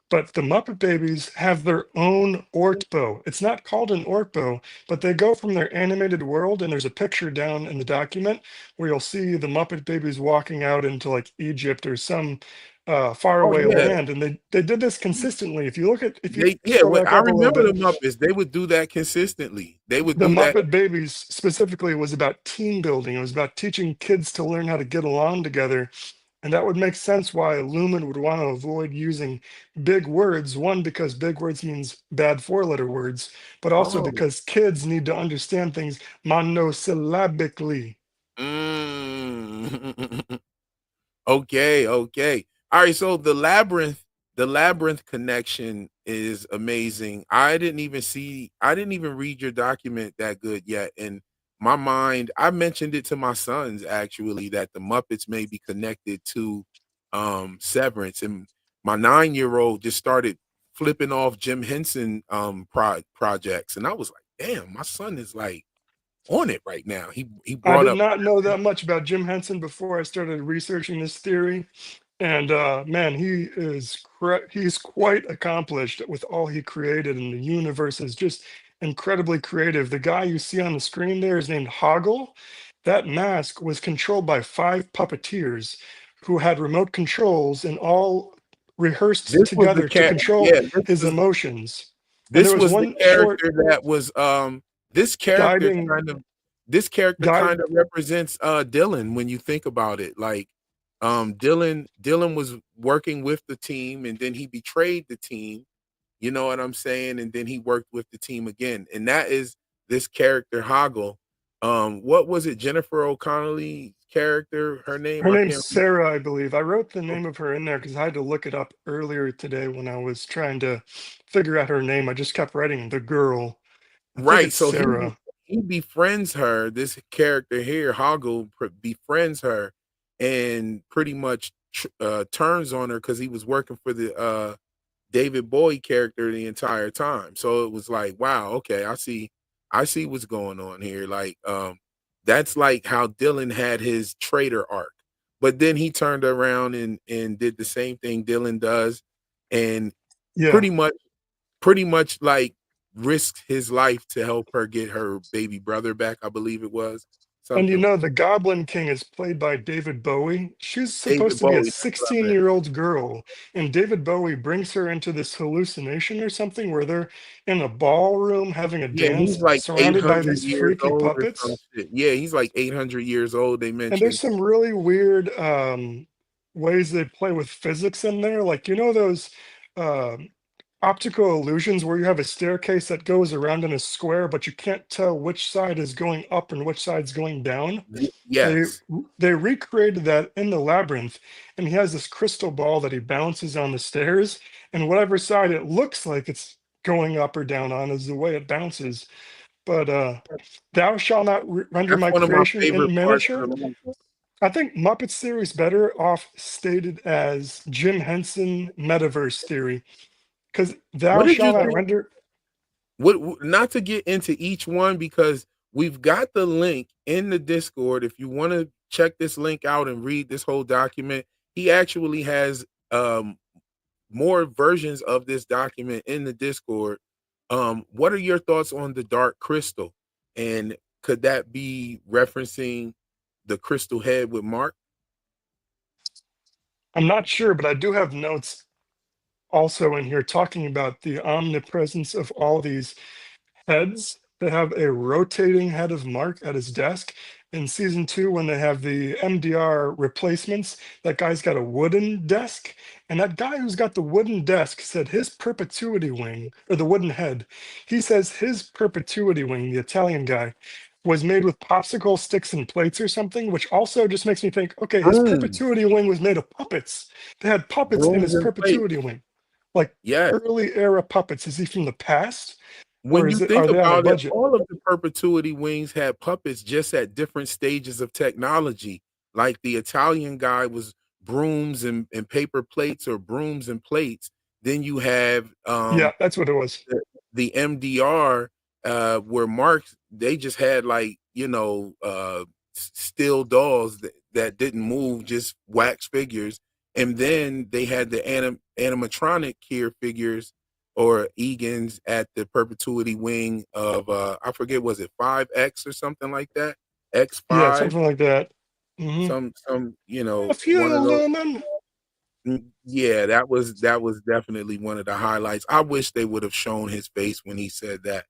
but the Muppet Babies have their own ortbo. It's not called an ortbo, but they go from their animated world, and there's a picture down in the document where you'll see the Muppet Babies walking out into like Egypt or some oh faraway yeah, land, and they did this consistently. If you look at, if you they yeah, scroll back I up a little remember the bit, Muppets. They would do that consistently. They would the do that. Muppet Babies specifically was about team building. It was about teaching kids to learn how to get along together. And that would make sense why Lumen would want to avoid using big words. One, because big words means bad four-letter words, but also Oh. because kids need to understand things monosyllabically. Mm. Okay, okay. All right, so the labyrinth connection is amazing. I didn't even read your document that good yet. And my mind, I mentioned it to my sons actually that the Muppets may be connected to Severance. And my 9-year-old just started flipping off Jim Henson projects. And I was like, damn, my son is like on it right now. He I brought did up not know that much about Jim Henson before I started researching this theory. And man, he's quite accomplished with all he created, and the universe is just incredibly creative. The guy you see on the screen there is named Hoggle. That mask was controlled by 5 puppeteers who had remote controls and all rehearsed this was the together to cat. control Yeah, his emotions. And there this was was the one short character that was this character guiding kind of this character guide. kind of represents Dylan when you think about it. Like Dylan was working with the team and then he betrayed the team, you know what I'm saying? And then he worked with the team again. And that is this character Hoggle. What was it? Jennifer O'Connelly character, her name, Her I name's can't remember. Sarah, I believe. I wrote the name of her in there because I had to look it up earlier today when I was trying to figure out her name. I just kept writing the girl. I think Right. it's So Sarah. he befriends her. This character here, Hoggle, befriends her and pretty much turns on her because he was working for the David Bowie character the entire time. So it was like, wow, okay, I see what's going on here. Like, that's like how Dylan had his traitor arc. But then he turned around and did the same thing Dylan does, and Yeah. pretty much pretty much like risked his life to help her get her baby brother back, I believe it was. And you Something know, the Goblin King is played by David Bowie. She's supposed David to be a Bowie, that's what I meant. 16-year-old girl, and David Bowie brings her into this hallucination or something where they're in a ballroom having a Yeah, he's dance like surrounded by 800 these years freaky old or some puppets. shit. Yeah, he's like 800 years old, they And there's mentioned. some really weird ways they play with physics in there. Like, you know, those um optical illusions where you have a staircase that goes around in a square, but you can't tell which side is going up and which side's going down. They Yes. they recreated that in the labyrinth, and he has this crystal ball that he bounces on the stairs, and whatever side it looks like it's going up or down on is the way it bounces. But thou shalt not render That's my one of my creation favorite in parts of miniature. the movie. I think Muppet's theory is better off stated as Jim Henson metaverse theory, because What thou did you shalt not think? render. Not to get into each one because we've got the link in the Discord. If you want to check this link out and read this whole document, he actually has more versions of this document in the Discord. What are your thoughts on the Dark Crystal? And could that be referencing the crystal head with Mark? I'm not sure, but I do have notes also in here talking about the omnipresence of all these heads. They have a rotating head of Mark at his desk. In season 2, when they have the MDR replacements, that guy's got a wooden desk. And that guy who's got the wooden desk said his perpetuity wing, or the wooden head, he says his perpetuity wing, the Italian guy, was made with popsicle sticks and plates or something, which also just makes me think, okay, his Brooms, perpetuity wing was made of puppets. They had puppets in brooms his and perpetuity plates. wing, like Yes. early era puppets. Is he from the past? Or When is you it, think are they on a about it, budget? all of the perpetuity wings had puppets just at different stages of technology. Like the Italian guy was brooms and paper plates or brooms and plates. Then you have Yeah, that's what it was. the MDR where Mark they just had like, steel dolls that didn't move, just wax figures. And then they had the animatronic here figures or Egan's at the perpetuity wing of I forget, was it 5X or something like that? Yeah, X5, something like that. Hmm. some A one few of those. lumen. Yeah, that was definitely one of the highlights. I wish they would have shown his face when he said that.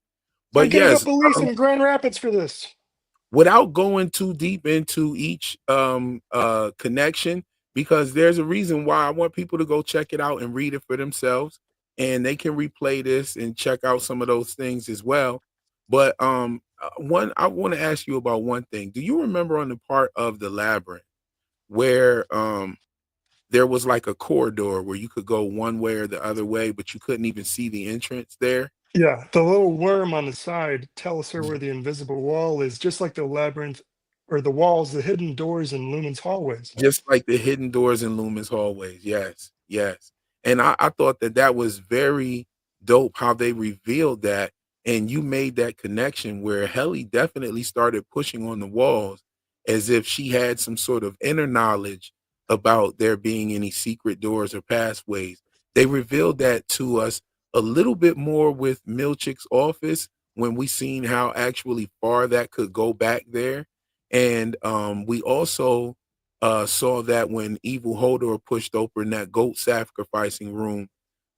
I'm But getting a yes, police in Grand Rapids for this. without going too deep into each connection, because there's a reason why I want people to go check it out and read it for themselves, and they can replay this and check out some of those things as well. But one I want to ask you about one thing. Do you remember on the part of the labyrinth where there was like a corridor where you could go one way or the other way, but you couldn't even see the entrance there? Yeah, the little worm on the side tells her where the invisible wall is, just like the labyrinth or the walls, the hidden doors in Lumen's hallways. Just like the hidden doors in Loomis hallways. Yes, yes. And I thought that that was very dope how they revealed that. And you made that connection where Helly definitely started pushing on the walls as if she had some sort of inner knowledge about there being any secret doors or pathways. They revealed that to us a little bit more with Milchick's office when we seen how actually far that could go back there. And we also saw that when Evil Hodor pushed open that goat sacrificing room.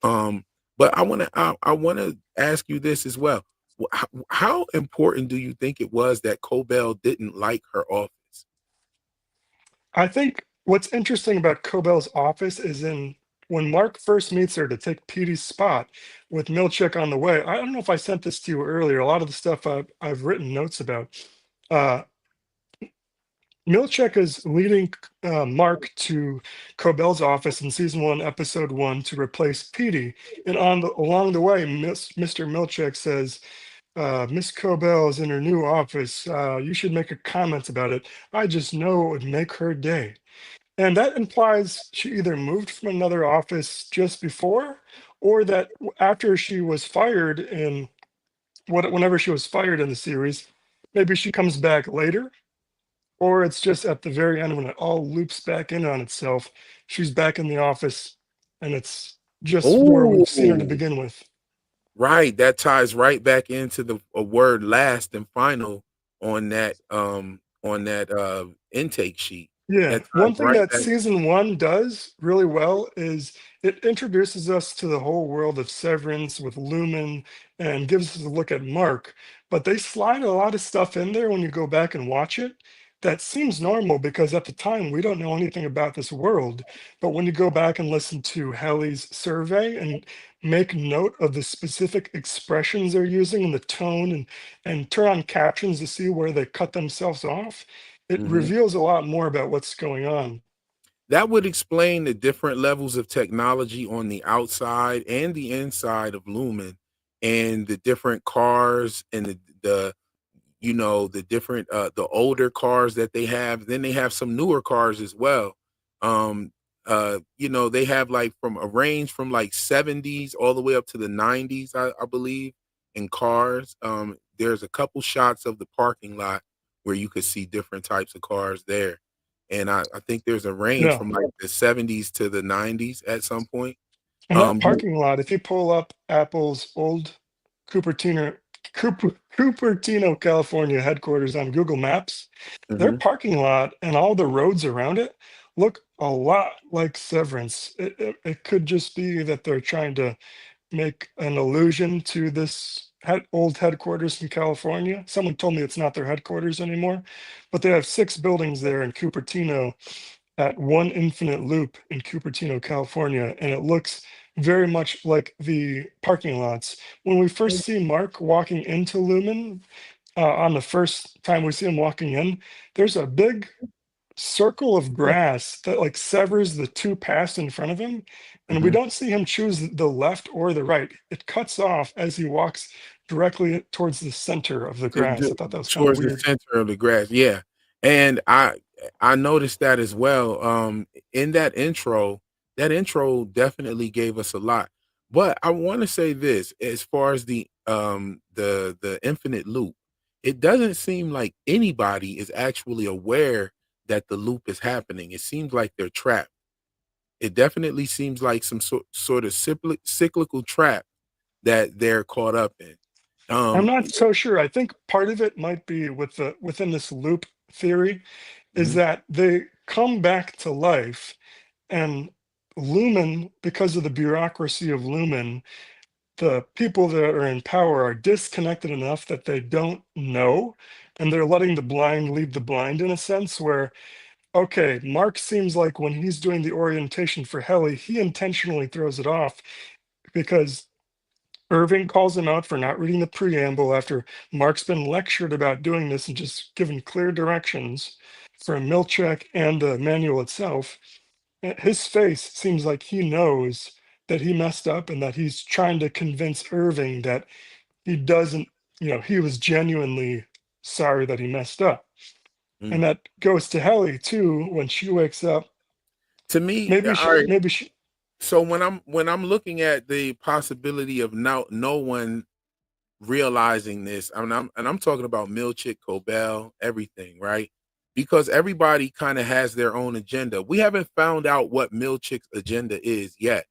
Um, but I want to ask you this as well. How important do you think it was that Cobell didn't like her office? I think what's interesting about Cobell's office is in when Mark first meets her to take Petey's spot with Milchick on the way. I don't know if I sent this to you earlier. A lot of the stuff I've written notes about. Uh, Milchek is leading Mark to Cobell's office in season 1, episode 1, to replace Petey. And along the way, Mr. Milchek says, Miss Cobell is in her new office. You should make a comment about it. I just know it would make her day. And that implies she either moved from another office just before, or that after she was fired in whenever she was fired in the series, maybe she comes back later, or it's just at the very end when it all loops back in on itself. She's back in the office, and it's just where we've seen her to Oh, begin with. right. That ties right back into the a word last and final on that intake sheet. Yeah, That ties one thing right that back. season 1 does really well is it introduces us to the whole world of Severance with Lumen and gives us a look at Mark. But they slide a lot of stuff in there when you go back and watch it that seems normal because at the time we don't know anything about this world. But when you go back and listen to Helly's survey and make note of the specific expressions they're using and the tone and turn on captions to see where they cut themselves off, it Mhm. reveals a lot more about what's going on. That would explain the different levels of technology on the outside and the inside of Lumen, and the different cars and the the different the older cars that they have. Then they have some newer cars as well. They have like from a range from like 70s all the way up to the 90s, I believe, in cars. There's a couple shots of the parking lot where you could see different types of cars there. And I think there's a range Yeah. from like the 70s to the 90s at some point. And that Um, parking lot, if you pull up Apple's old Cupertino, Cupertino, California headquarters on Google Maps, their mhm. parking lot and all the roads around it look a lot like Severance. It could just be that they're trying to make an allusion to this old headquarters in California. Someone told me it's not their headquarters anymore, but they have 6 buildings there in Cupertino at One Infinite Loop in Cupertino, California, and it looks very much like the parking lots. When we first see Mark walking into Lumen, on the first time we see him walking in, there's a big circle of grass that like severs the 2 paths in front of him, and we Mhm. don't see him choose the left or the right. It cuts off as he walks directly towards the center of the grass. I thought that was kind of Towards the weird. center of the grass, yeah, and I noticed that as well, in that intro definitely gave us a lot, but I wanna say this, as far as the infinite loop, it doesn't seem like anybody is actually aware that the loop is happening. It seems like they're trapped. It definitely seems like some sort of cyclical trap that they're caught up in. I'm Um not so sure. I think part of it might be with the within this loop theory is Mhm, that they come back to life, and Lumen, because of the bureaucracy of Lumen, the people that are in power are disconnected enough that they don't know, and they're letting the blind lead the blind in a sense where, okay, Mark seems like when he's doing the orientation for Helly, he intentionally throws it off because Irving calls him out for not reading the preamble after Mark's been lectured about doing this and just given clear directions from Milchek and the manual itself. His face seems like he knows that he messed up and that he's trying to convince Irving that he doesn't, he was genuinely sorry that he messed up. mm. And that goes to Helly too when she wakes up. To me, Maybe all right. maybe she, So when I'm looking at the possibility of no one realizing this, I'm talking about Milchick, Cobell, everything, right? Because everybody kind of has their own agenda. We haven't found out what Milchick's agenda is yet,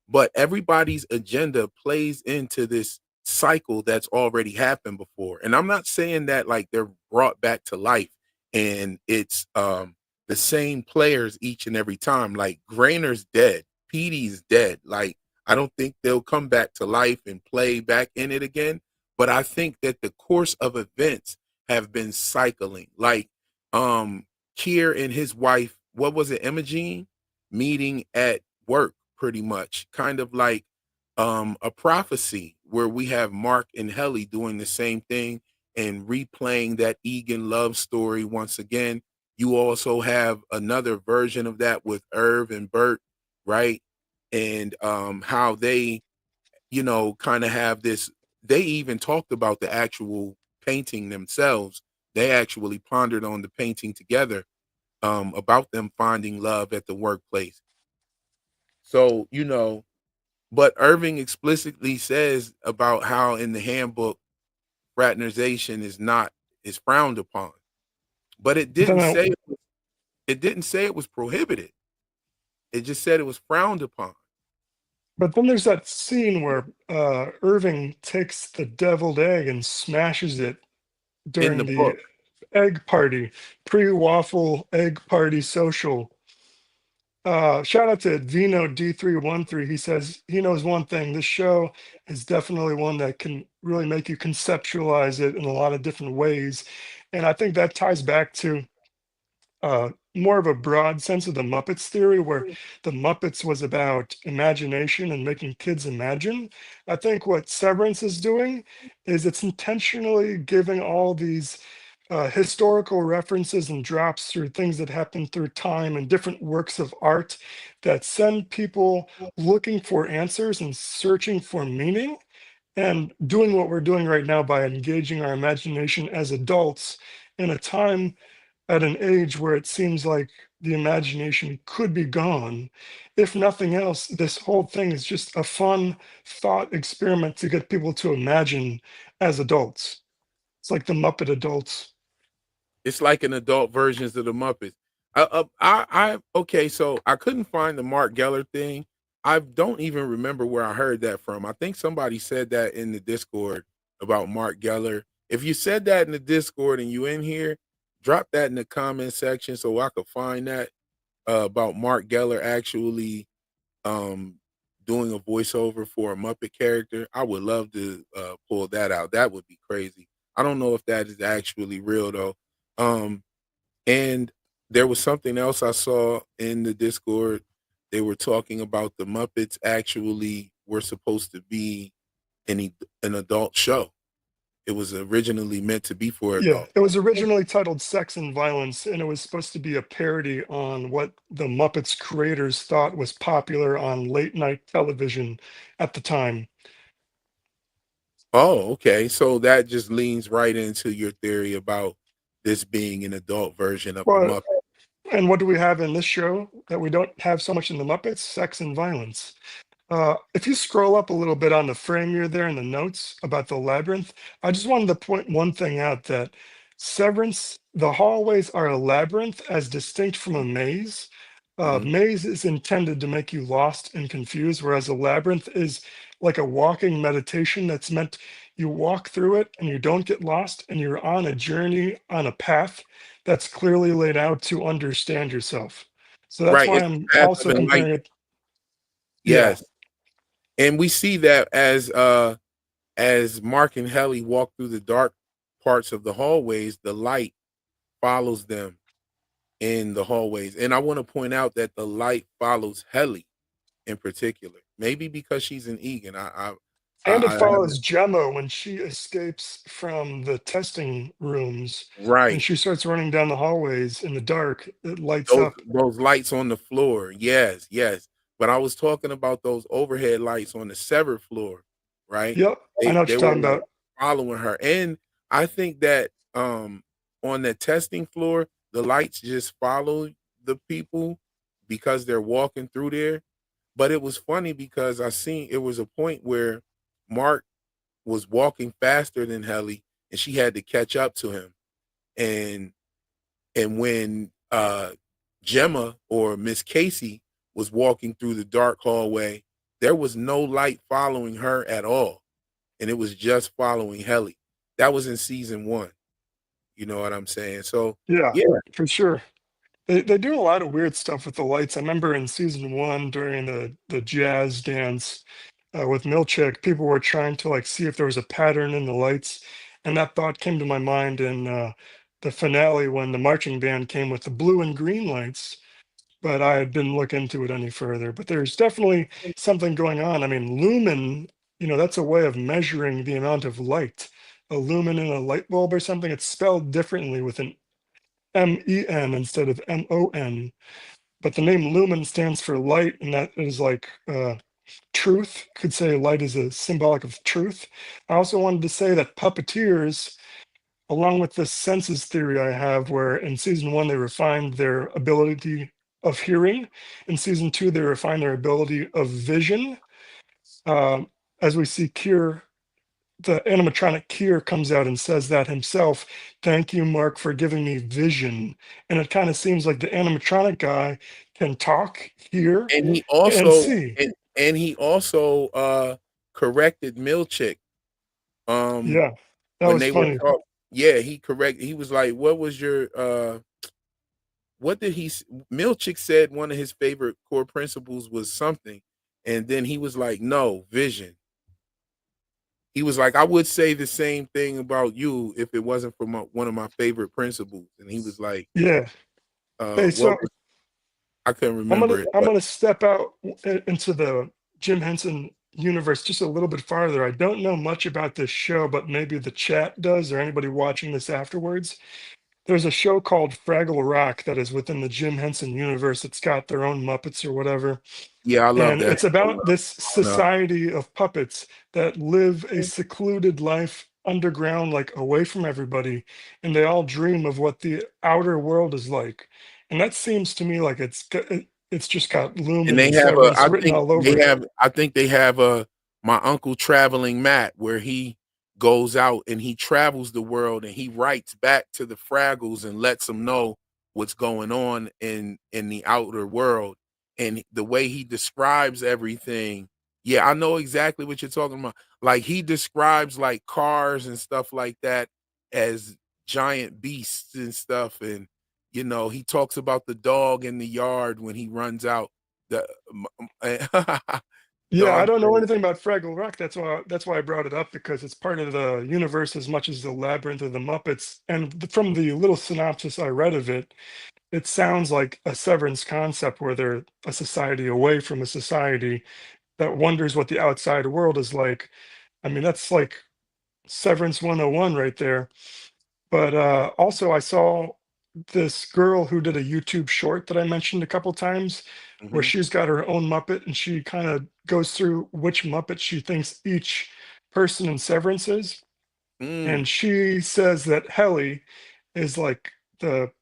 but everybody's agenda plays into this cycle that's already happened before. And I'm not saying that like they're brought back to life and it's the same players each and every time. Like Grainer's dead, Petey's dead. Like I don't think they'll come back to life and play back in it again. But I think that the course of events have been cycling. Like um Kier and his wife, what was it, Imogene, meeting at work pretty much, kind of like a prophecy where we have Mark and Helly doing the same thing and replaying that Egan love story once again. You also have another version of that with Irv and Bert, right? And how they, kind of have this. They even talked about the actual painting themselves. They actually pondered on the painting together, about them finding love at the workplace. So, but Irving explicitly says about how in the handbook fraternization is frowned upon. But Then I, it didn't say it was prohibited. It just said it was frowned upon but then there's that scene where Irving takes the deviled egg and smashes it in the during the book. egg party, pre-waffle egg party social. Shout out to Vino D313. He says he knows one thing. This show is definitely one that can really make you conceptualize it in a lot of different ways. And I think that ties back to more of a broad sense of the Muppets theory, where the Muppets was about imagination and making kids imagine. I think what Severance is doing is it's intentionally giving all these historical references and drops through things that happen through time and different works of art that send people looking for answers and searching for meaning, and doing what we're doing right now by engaging our imagination as adults in a time at an age where it seems like the imagination could be gone. If nothing else, this whole thing is just a fun thought experiment to get people to imagine as adults. It's like the Muppet adults. It's like an adult versions of the Muppets. Okay, so I couldn't find the Mark Geller thing. I don't even remember where I heard that from. I think somebody said that in the Discord about Mark Geller. If you said that in the Discord and you in here, drop that in the comment section so I could find that, about Mark Geller actually um doing a voiceover for a Muppet character. I would love to pull that out. That would be crazy. I don't know if that is actually real though. Um and there was something else I saw in the Discord. They were talking about the Muppets actually were supposed to be an adult show. It was originally meant to be for Yeah, adults. it was originally titled Sex and Violence, and it was supposed to be a parody on what the Muppets creators thought was popular on late night television at the time. Oh, okay. So that just leans right into your theory about this being an adult version of the Well, Muppet. and what do we have in this show that we don't have so much in the Muppets? Sex and violence. If you scroll up a little bit on the frame you're there in the notes about the labyrinth, I just wanted to point one thing out, that Severance, the hallways are a labyrinth as distinct from a maze. Mhm. Maze is intended to make you lost and confused, whereas a labyrinth is like a walking meditation that's meant you walk through it and you don't get lost, and you're on a journey on a path that's clearly laid out to understand yourself. So that's Right. why It's I'm the path of also comparing enlightenment. it. Yeah. Yes. And we see that as Mark and Helly walk through the dark parts of the hallways, the light follows them in the hallways. And I want to point out that the light follows Helly in particular. Maybe because she's an Egan. And it I haven't. follows Gemma when she escapes from the testing rooms. When Right. she starts running down the hallways in the dark, it lights Those up. those lights on the floor. Yes, yes. But I was talking about those overhead lights on the severed floor, right? Yep, I know what They you're were talking like about. following her. And I think that on the testing floor, the lights just follow the people because they're walking through there. But it was funny because I seen it was a point where Mark was walking faster than Helly and she had to catch up to him. And when Gemma or Miss Casey was walking through the dark hallway, there was no light following her at all. And it was just following Helly. That was in season 1. You know what I'm saying? So, Yeah, yeah. for sure. They do a lot of weird stuff with the lights. I remember in season one during the jazz dance with Milchek, people were trying to like see if there was a pattern in the lights, and that thought came to my mind in the finale when the marching band came with the blue and green lights. But I didn't look into it any further. But there's definitely something going on. I mean, lumen, that's a way of measuring the amount of light. A lumen in a light bulb or something, it's spelled differently with an MEN instead of MON. But the name lumen stands for light, and that is like truth. Could say light is a symbolic of truth. I also wanted to say that puppeteers, along with the senses theory I have, where in season 1 they refined their ability of hearing, in season 2 they refined their ability of vision. As we see Kier, the animatronic Kier comes out and says that himself. Thank you, Mark, for giving me vision. And it kind of seems like the animatronic guy can talk, hear, And he and also see. and he also corrected Milchick. Yeah, that When was they were funny. yeah, he was like, what was your what did Milchick said one of his favorite core principles was something, and then he was like, no, vision. He was like, I would say the same thing about you if it wasn't for one of my favorite principles. And he was like, Yeah. Hey, what so was, I couldn't I'm gonna remember it, I'm but gonna step out into the Jim Henson universe just a little bit farther. I don't know much about this show, but maybe the chat does, or anybody watching this afterwards. There's a show called Fraggle Rock that is within the Jim Henson universe. It's got their own Muppets or whatever. yeah, I love And that it's show. about this Growing up. society of puppets that live a secluded life underground, like away from everybody. And they all dream of what the outer world is like. And that seems to me like it's just got And Lumen they and have a, Severance written all over it. I think they have a, my uncle traveling Matt, where he goes out and he travels the world and he writes back to the Fraggles and lets them know what's going on in the outer world. And the way he describes everything, yeah, I know exactly what you're talking about. Like he describes like cars and stuff like that as giant beasts and stuff. And he talks about the dog in the yard when he runs out. The Yeah, I dog. don't know anything about Fraggle Rock. That's why I brought it up, because it's part of the universe as much as the labyrinth of the Muppets. And from the little synopsis I read of it, it sounds like a Severance concept where they're a society away from a society that wonders what the outside world is like. I mean, that's like Severance 101 right there. But also, I saw this girl who did a YouTube short that I mentioned a couple times, where Mhm. she's got her own Muppet and she kind of goes through which Muppet she thinks each person in Severance is. Mm. And she says that Helly is like the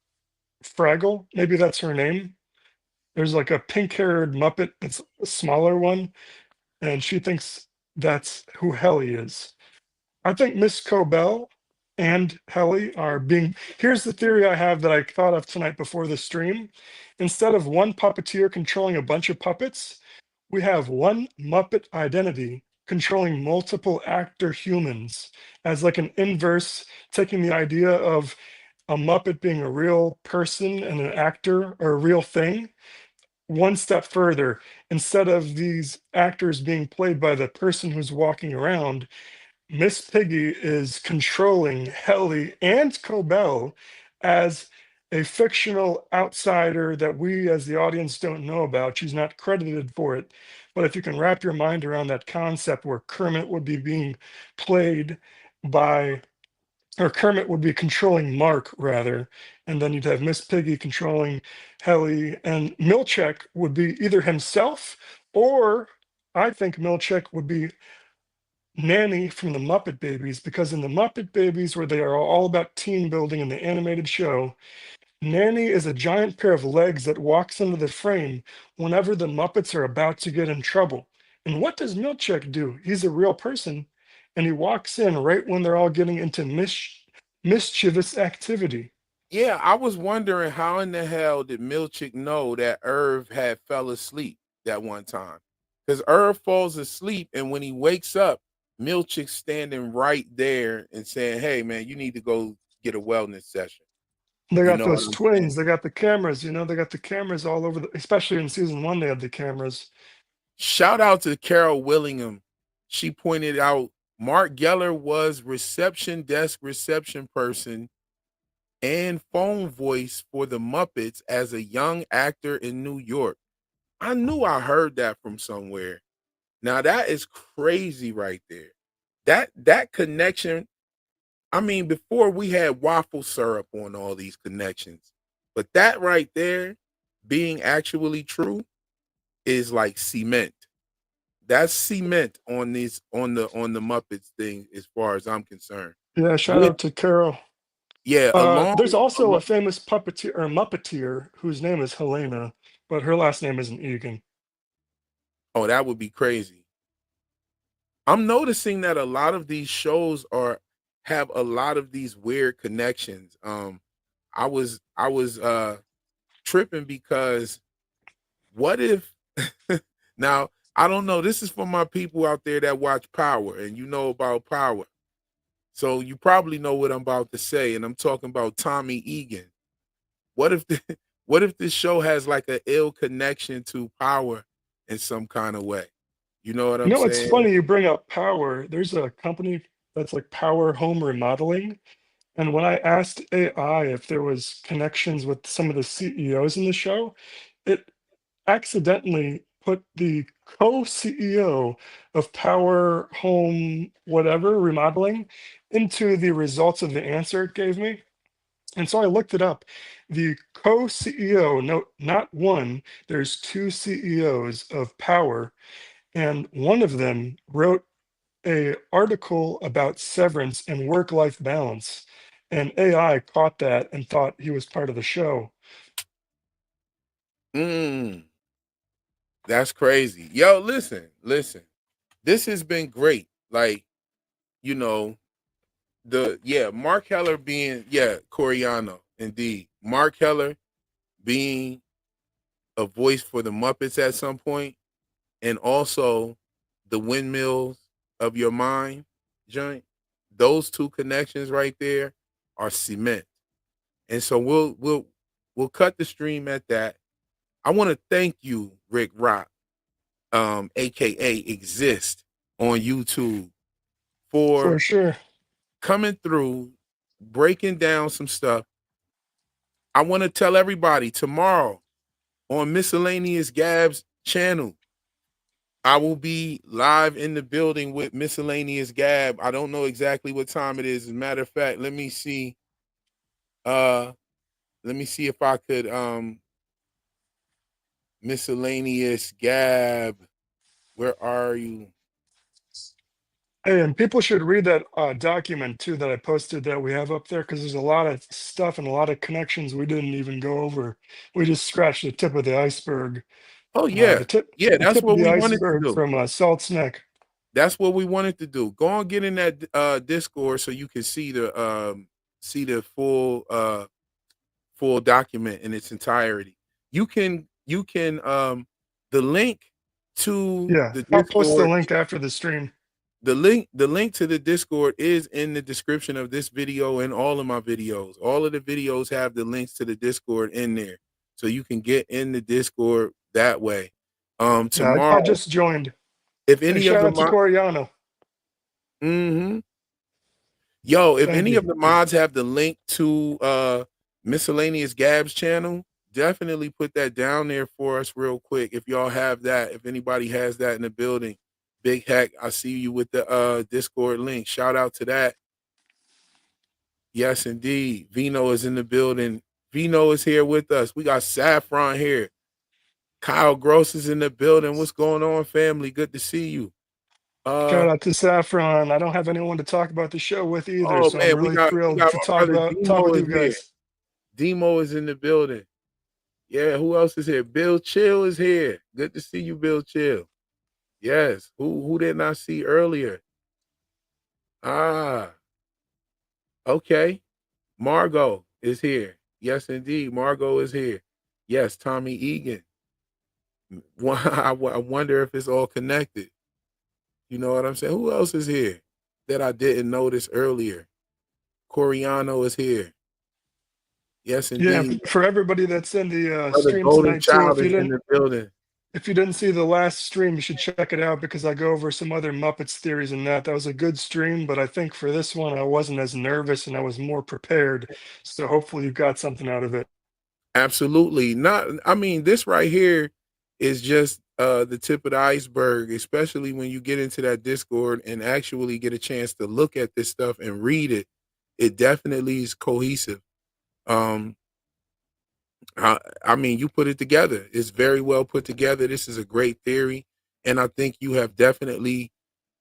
Fraggle. Maybe that's her name. There's like a pink-haired Muppet that's a smaller one, and she thinks that's who Helly is. I think Miss Cobell and Helly are being. Here's the theory I have that I thought of tonight before the stream. Instead of one puppeteer controlling a bunch of puppets, we have one Muppet identity controlling multiple actor humans, as like an inverse, taking the idea of a Muppet being a real person and an actor or a real thing one step further. Instead of these actors being played by the person who's walking around, Miss Piggy is controlling Helly and Cobell as a fictional outsider that we as the audience don't know about. She's not credited for it. But if you can wrap your mind around that concept where Kermit would be being played by, or Kermit would be controlling Mark rather, and then you'd have Miss Piggy controlling Helly, and Milchek would be either himself, or I think Milchek would be Nanny from the Muppet Babies, because in the Muppet Babies, where they are all about team building in the animated show, Nanny is a giant pair of legs that walks into the frame whenever the Muppets are about to get in trouble. And what does Milchek do? He's a real person, and he walks in right when they're all getting into mischievous activity. Yeah, I was wondering how in the hell did Milchick know that Irv had fell asleep that one time? Because Irv falls asleep, and when he wakes up, Milchick's standing right there and saying, "Hey, man, you need to go get a wellness session." They You got know what those I'm twins, saying? they got the cameras, they got the cameras all over especially in season 1, they had the cameras. Shout out to Carol Willingham. She pointed out Mark Geller was reception desk reception person and phone voice for the Muppets as a young actor in New York. I knew I heard that from somewhere. Now that is crazy right there. That connection I mean, before we had waffle syrup on all these connections, but that right there being actually true is like cement. That's cement on these on the Muppets thing, as far as I'm concerned. Yeah, shout With out to Carol. yeah, There's also a along famous puppeteer or Muppeteer whose name is Helena, but her last name isn't Egan. oh, that would be crazy. I'm noticing that a lot of these shows are have a lot of these weird connections. I was tripping because what if now I don't know, this is for my people out there that watch Power and you know about Power. So you probably know what I'm about to say, and I'm talking about Tommy Egan. What if what if this show has like a ill connection to Power in some kind of way? You know what You I'm know, it's saying? funny you bring up Power. There's a company that's like Power Home Remodeling. And when I asked AI if there was connections with some of the CEOs in the show, it accidentally put the co-CEO of Power Home whatever remodeling into the results of the answer it gave me. And so I looked it up. The co-CEO, no, not one, there's two CEOs of Power, and one of them wrote a article about severance and work-life balance. And AI caught that and thought he was part of the show. Mm, that's crazy. Yo, listen. This has been great. Like, you know, Mark Heller being, Coriano, indeed. Mark Heller being a voice for the Muppets at some point, and also the windmills of your mind joint. Those two connections right there are cement. And so we'll cut the stream at that. I want to thank you, RiccRokk, aka Exist on YouTube, For for sure. coming through, breaking down some stuff. I want to tell everybody tomorrow on Miscellaneous Gab's channel, I will be live in the building with Miscellaneous Gab. I don't know exactly what time it is. As a matter of fact, let me see. Let me see if I could Miscellaneous Gab. Where are you? Hey, and people should read that document too that I posted that we have up there because there's a lot of stuff and a lot of connections we didn't even go over. We just scratched the tip of the iceberg. Oh Uh, yeah. the tip, Yeah, the that's tip of what the we wanted to iceberg do. from Salt's Neck. That's what we wanted to do. Go and get in that Discord so you can see the full document in its entirety. You can the link to Yeah, the I'll post the Discord, link after the stream. the link to the Discord is in the description of this video and all of my videos. All of the videos have the links to the Discord in there. So you can get in the Discord that way. Yeah, I Tomorrow, just joined. if Hey, any of shout the out to Coriano. mm-hmm. Yo, if Thank any you. of the mods have the link to Miscellaneous Gab's channel, definitely put that down there for us real quick. If y'all have that, if anybody has that in the building, Big Hack, I see you with the Discord link. Shout out to that. Yes, indeed. Vino is in the building. Vino is here with us. We got Saffron here. Kyle Gross is in the building. What's going on, family? Good to see you. Shout out to Saffron. I don't have anyone to talk about the show with either, Oh so I'm man, we really got thrilled to my brother talk Demo with is you here. guys. Demo is in the building. Yeah, who else is here? Bill Chill is here. Good to see you, Bill Chill. Yes. Who did not see earlier? Ah, okay. Margot is here. Yes, indeed. Margot is here. Yes, Tommy Egan. I wonder if it's all connected. You know what I'm saying? Who else is here that I didn't notice earlier? Coriano is here. Yes, Yeah, indeed. for everybody that's in the Brother stream Golden tonight too, Child is in the building. if you didn't see the last stream, you should check it out because I go over some other Muppets theories and that. That was a good stream, but I think for this one I wasn't as nervous and I was more prepared. So hopefully you got something out of it. Absolutely. Not I mean, this right here is just the tip of the iceberg, especially when you get into that Discord and actually get a chance to look at this stuff and read it. It definitely is cohesive. Um, I mean, you put it together. It's very well put together. This is a great theory, and I think you have definitely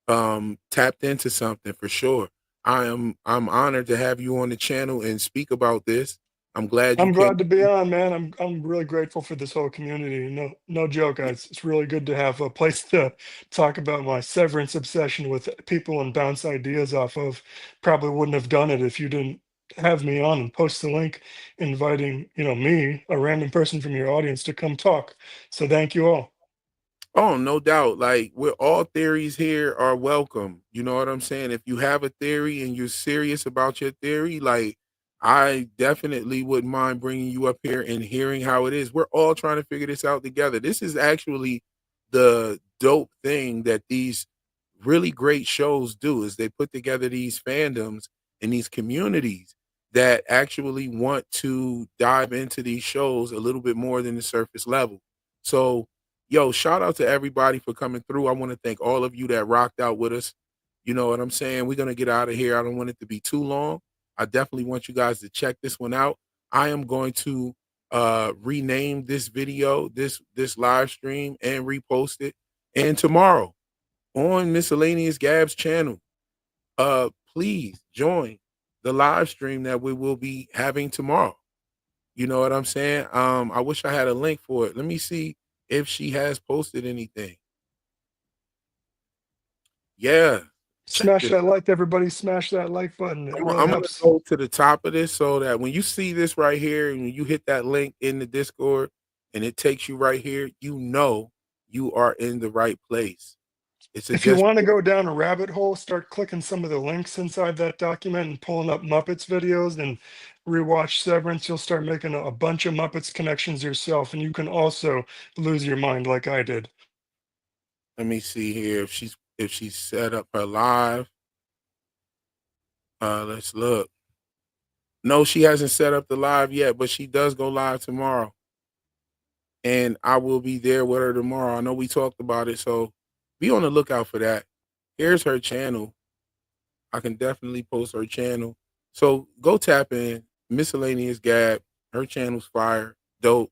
tapped into something for sure. I'm honored to have you on the channel and speak about this. I'm glad you I'm came. glad to be on, man. I'm really grateful for this whole community. No joke, guys. It's really good to have a place to talk about my severance obsession with people and bounce ideas off of. Probably wouldn't have done it if you didn't have me on and post the link inviting, me, a random person from your audience, to come talk. So thank you all. Oh, no doubt. Like, we're all theories here are welcome. You know what I'm saying? If you have a theory and you're serious about your theory, like, I definitely wouldn't mind bringing you up here and hearing how it is. We're all trying to figure this out together. This is actually the dope thing that these really great shows do is they put together these fandoms and these communities that actually want to dive into these shows a little bit more than the surface level. So, yo, shout out to everybody for coming through. I want to thank all of you that rocked out with us. You know what I'm saying? We're going to get out of here. I don't want it to be too long. I definitely want you guys to check this one out. I am going to rename this video, this live stream, and repost it. And tomorrow on Miscellaneous Gab's channel, please join the live stream that we will be having tomorrow. You know what I'm saying? I wish I had a link for it. Let me see if she has posted anything. Yeah, check Smash this. that like, everybody. Smash that like button. It really I'm gonna helps. go to the top of this so that when you see this right here and you hit that link in the Discord and it takes you right here, you know you are in the right place. It's a If you just want to go down a rabbit hole, start clicking some of the links inside that document and pulling up Muppets videos and rewatch Severance. You'll start making a bunch of Muppets connections yourself, and you can also lose your mind like I did. let me see here if she's set up her live. Let's look. No, she hasn't set up the live yet, but she does go live tomorrow. And I will be there with her tomorrow. I know we talked about it, so be on the lookout for that. Here's her channel. I can definitely post her channel. So go tap in Miscellaneous Gab. Her channel's fire, dope.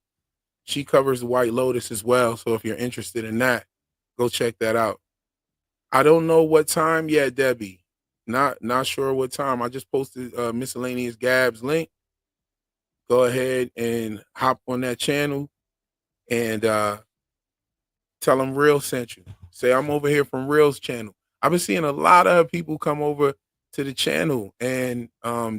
She covers the White Lotus as well. So if you're interested in that, go check that out. I don't know what time yet, Debbie. Not sure what time. I just posted Miscellaneous Gab's link. Go ahead and hop on that channel and tell them Real sent you. Say I'm over here from Real's channel. I've been seeing a lot of people come over to the channel and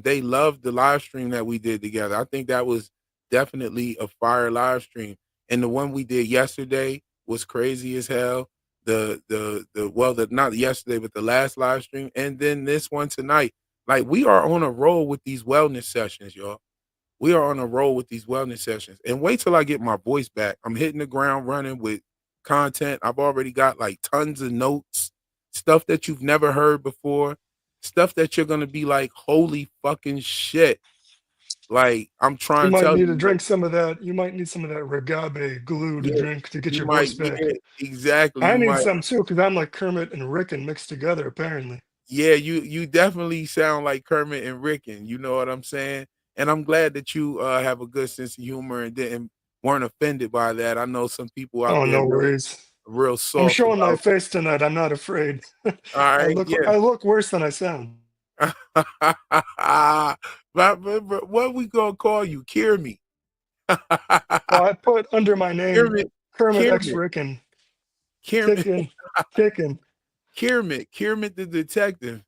they loved the live stream that we did together. I think that was definitely a fire live stream. And the one we did yesterday was crazy as hell. Not yesterday, but the last live stream, and then this one tonight. Like, we are on a roll with these wellness sessions, y'all. We are on a roll with these wellness sessions. And wait till I get my voice back. I'm hitting the ground running with content. I've already got like tons of notes, stuff that you've never heard before, stuff that you're gonna be like, holy fucking shit. Like, I'm You trying to might tell need to you, like, drink some of that. You might need some of that Reggae glue to yeah, drink to get you your might, voice yeah, back. exactly. I You need might, some too, because I'm like Kermit and Rickon mixed together, apparently. yeah, you definitely sound like Kermit and Rickon. You know what I'm saying? And I'm glad that you have a good sense of humor and weren't offended by that. I know some people out Oh, there no worries. real I'm soft showing my about. face tonight. I'm not afraid. All right, yeah. I look worse than I sound. but what we gonna call you? Kermit. Well, I put under my name Kermit. Kermit X Kermit. Rickon. Kermit. Kicking, kicking. Kermit the detective.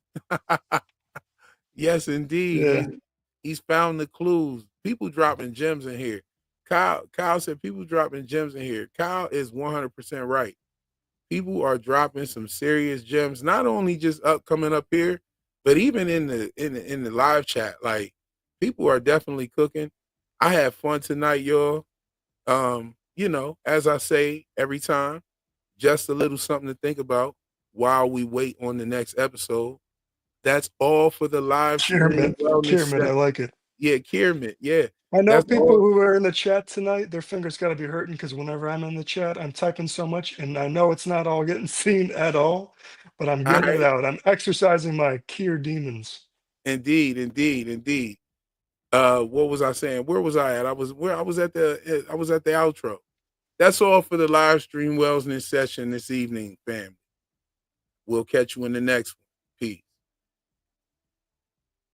Yes, indeed. Yeah. He's found the clues. People dropping gems in here. Kyle said people dropping gems in here. Kyle is 100% right. People are dropping some serious gems, not only just coming up here, but even in the live chat. Like, people are definitely cooking. I had fun tonight, y'all. As I say every time, just a little something to think about while we wait on the next episode. That's all for the live stream Kermit. wellness Kermit. I set. like it. Yeah, Kermit. Yeah, I know that's people all. who are in the chat tonight, their fingers got to be hurting because whenever I'm in the chat, I'm typing so much and I know it's not all getting seen at all, but I'm All getting it right. out. I'm exercising my Kier demons. Indeed, indeed, indeed. What was I saying? Where was I at? I was at the outro. That's all for the live stream wellness session this evening, family. We'll catch you in the next one. Peace.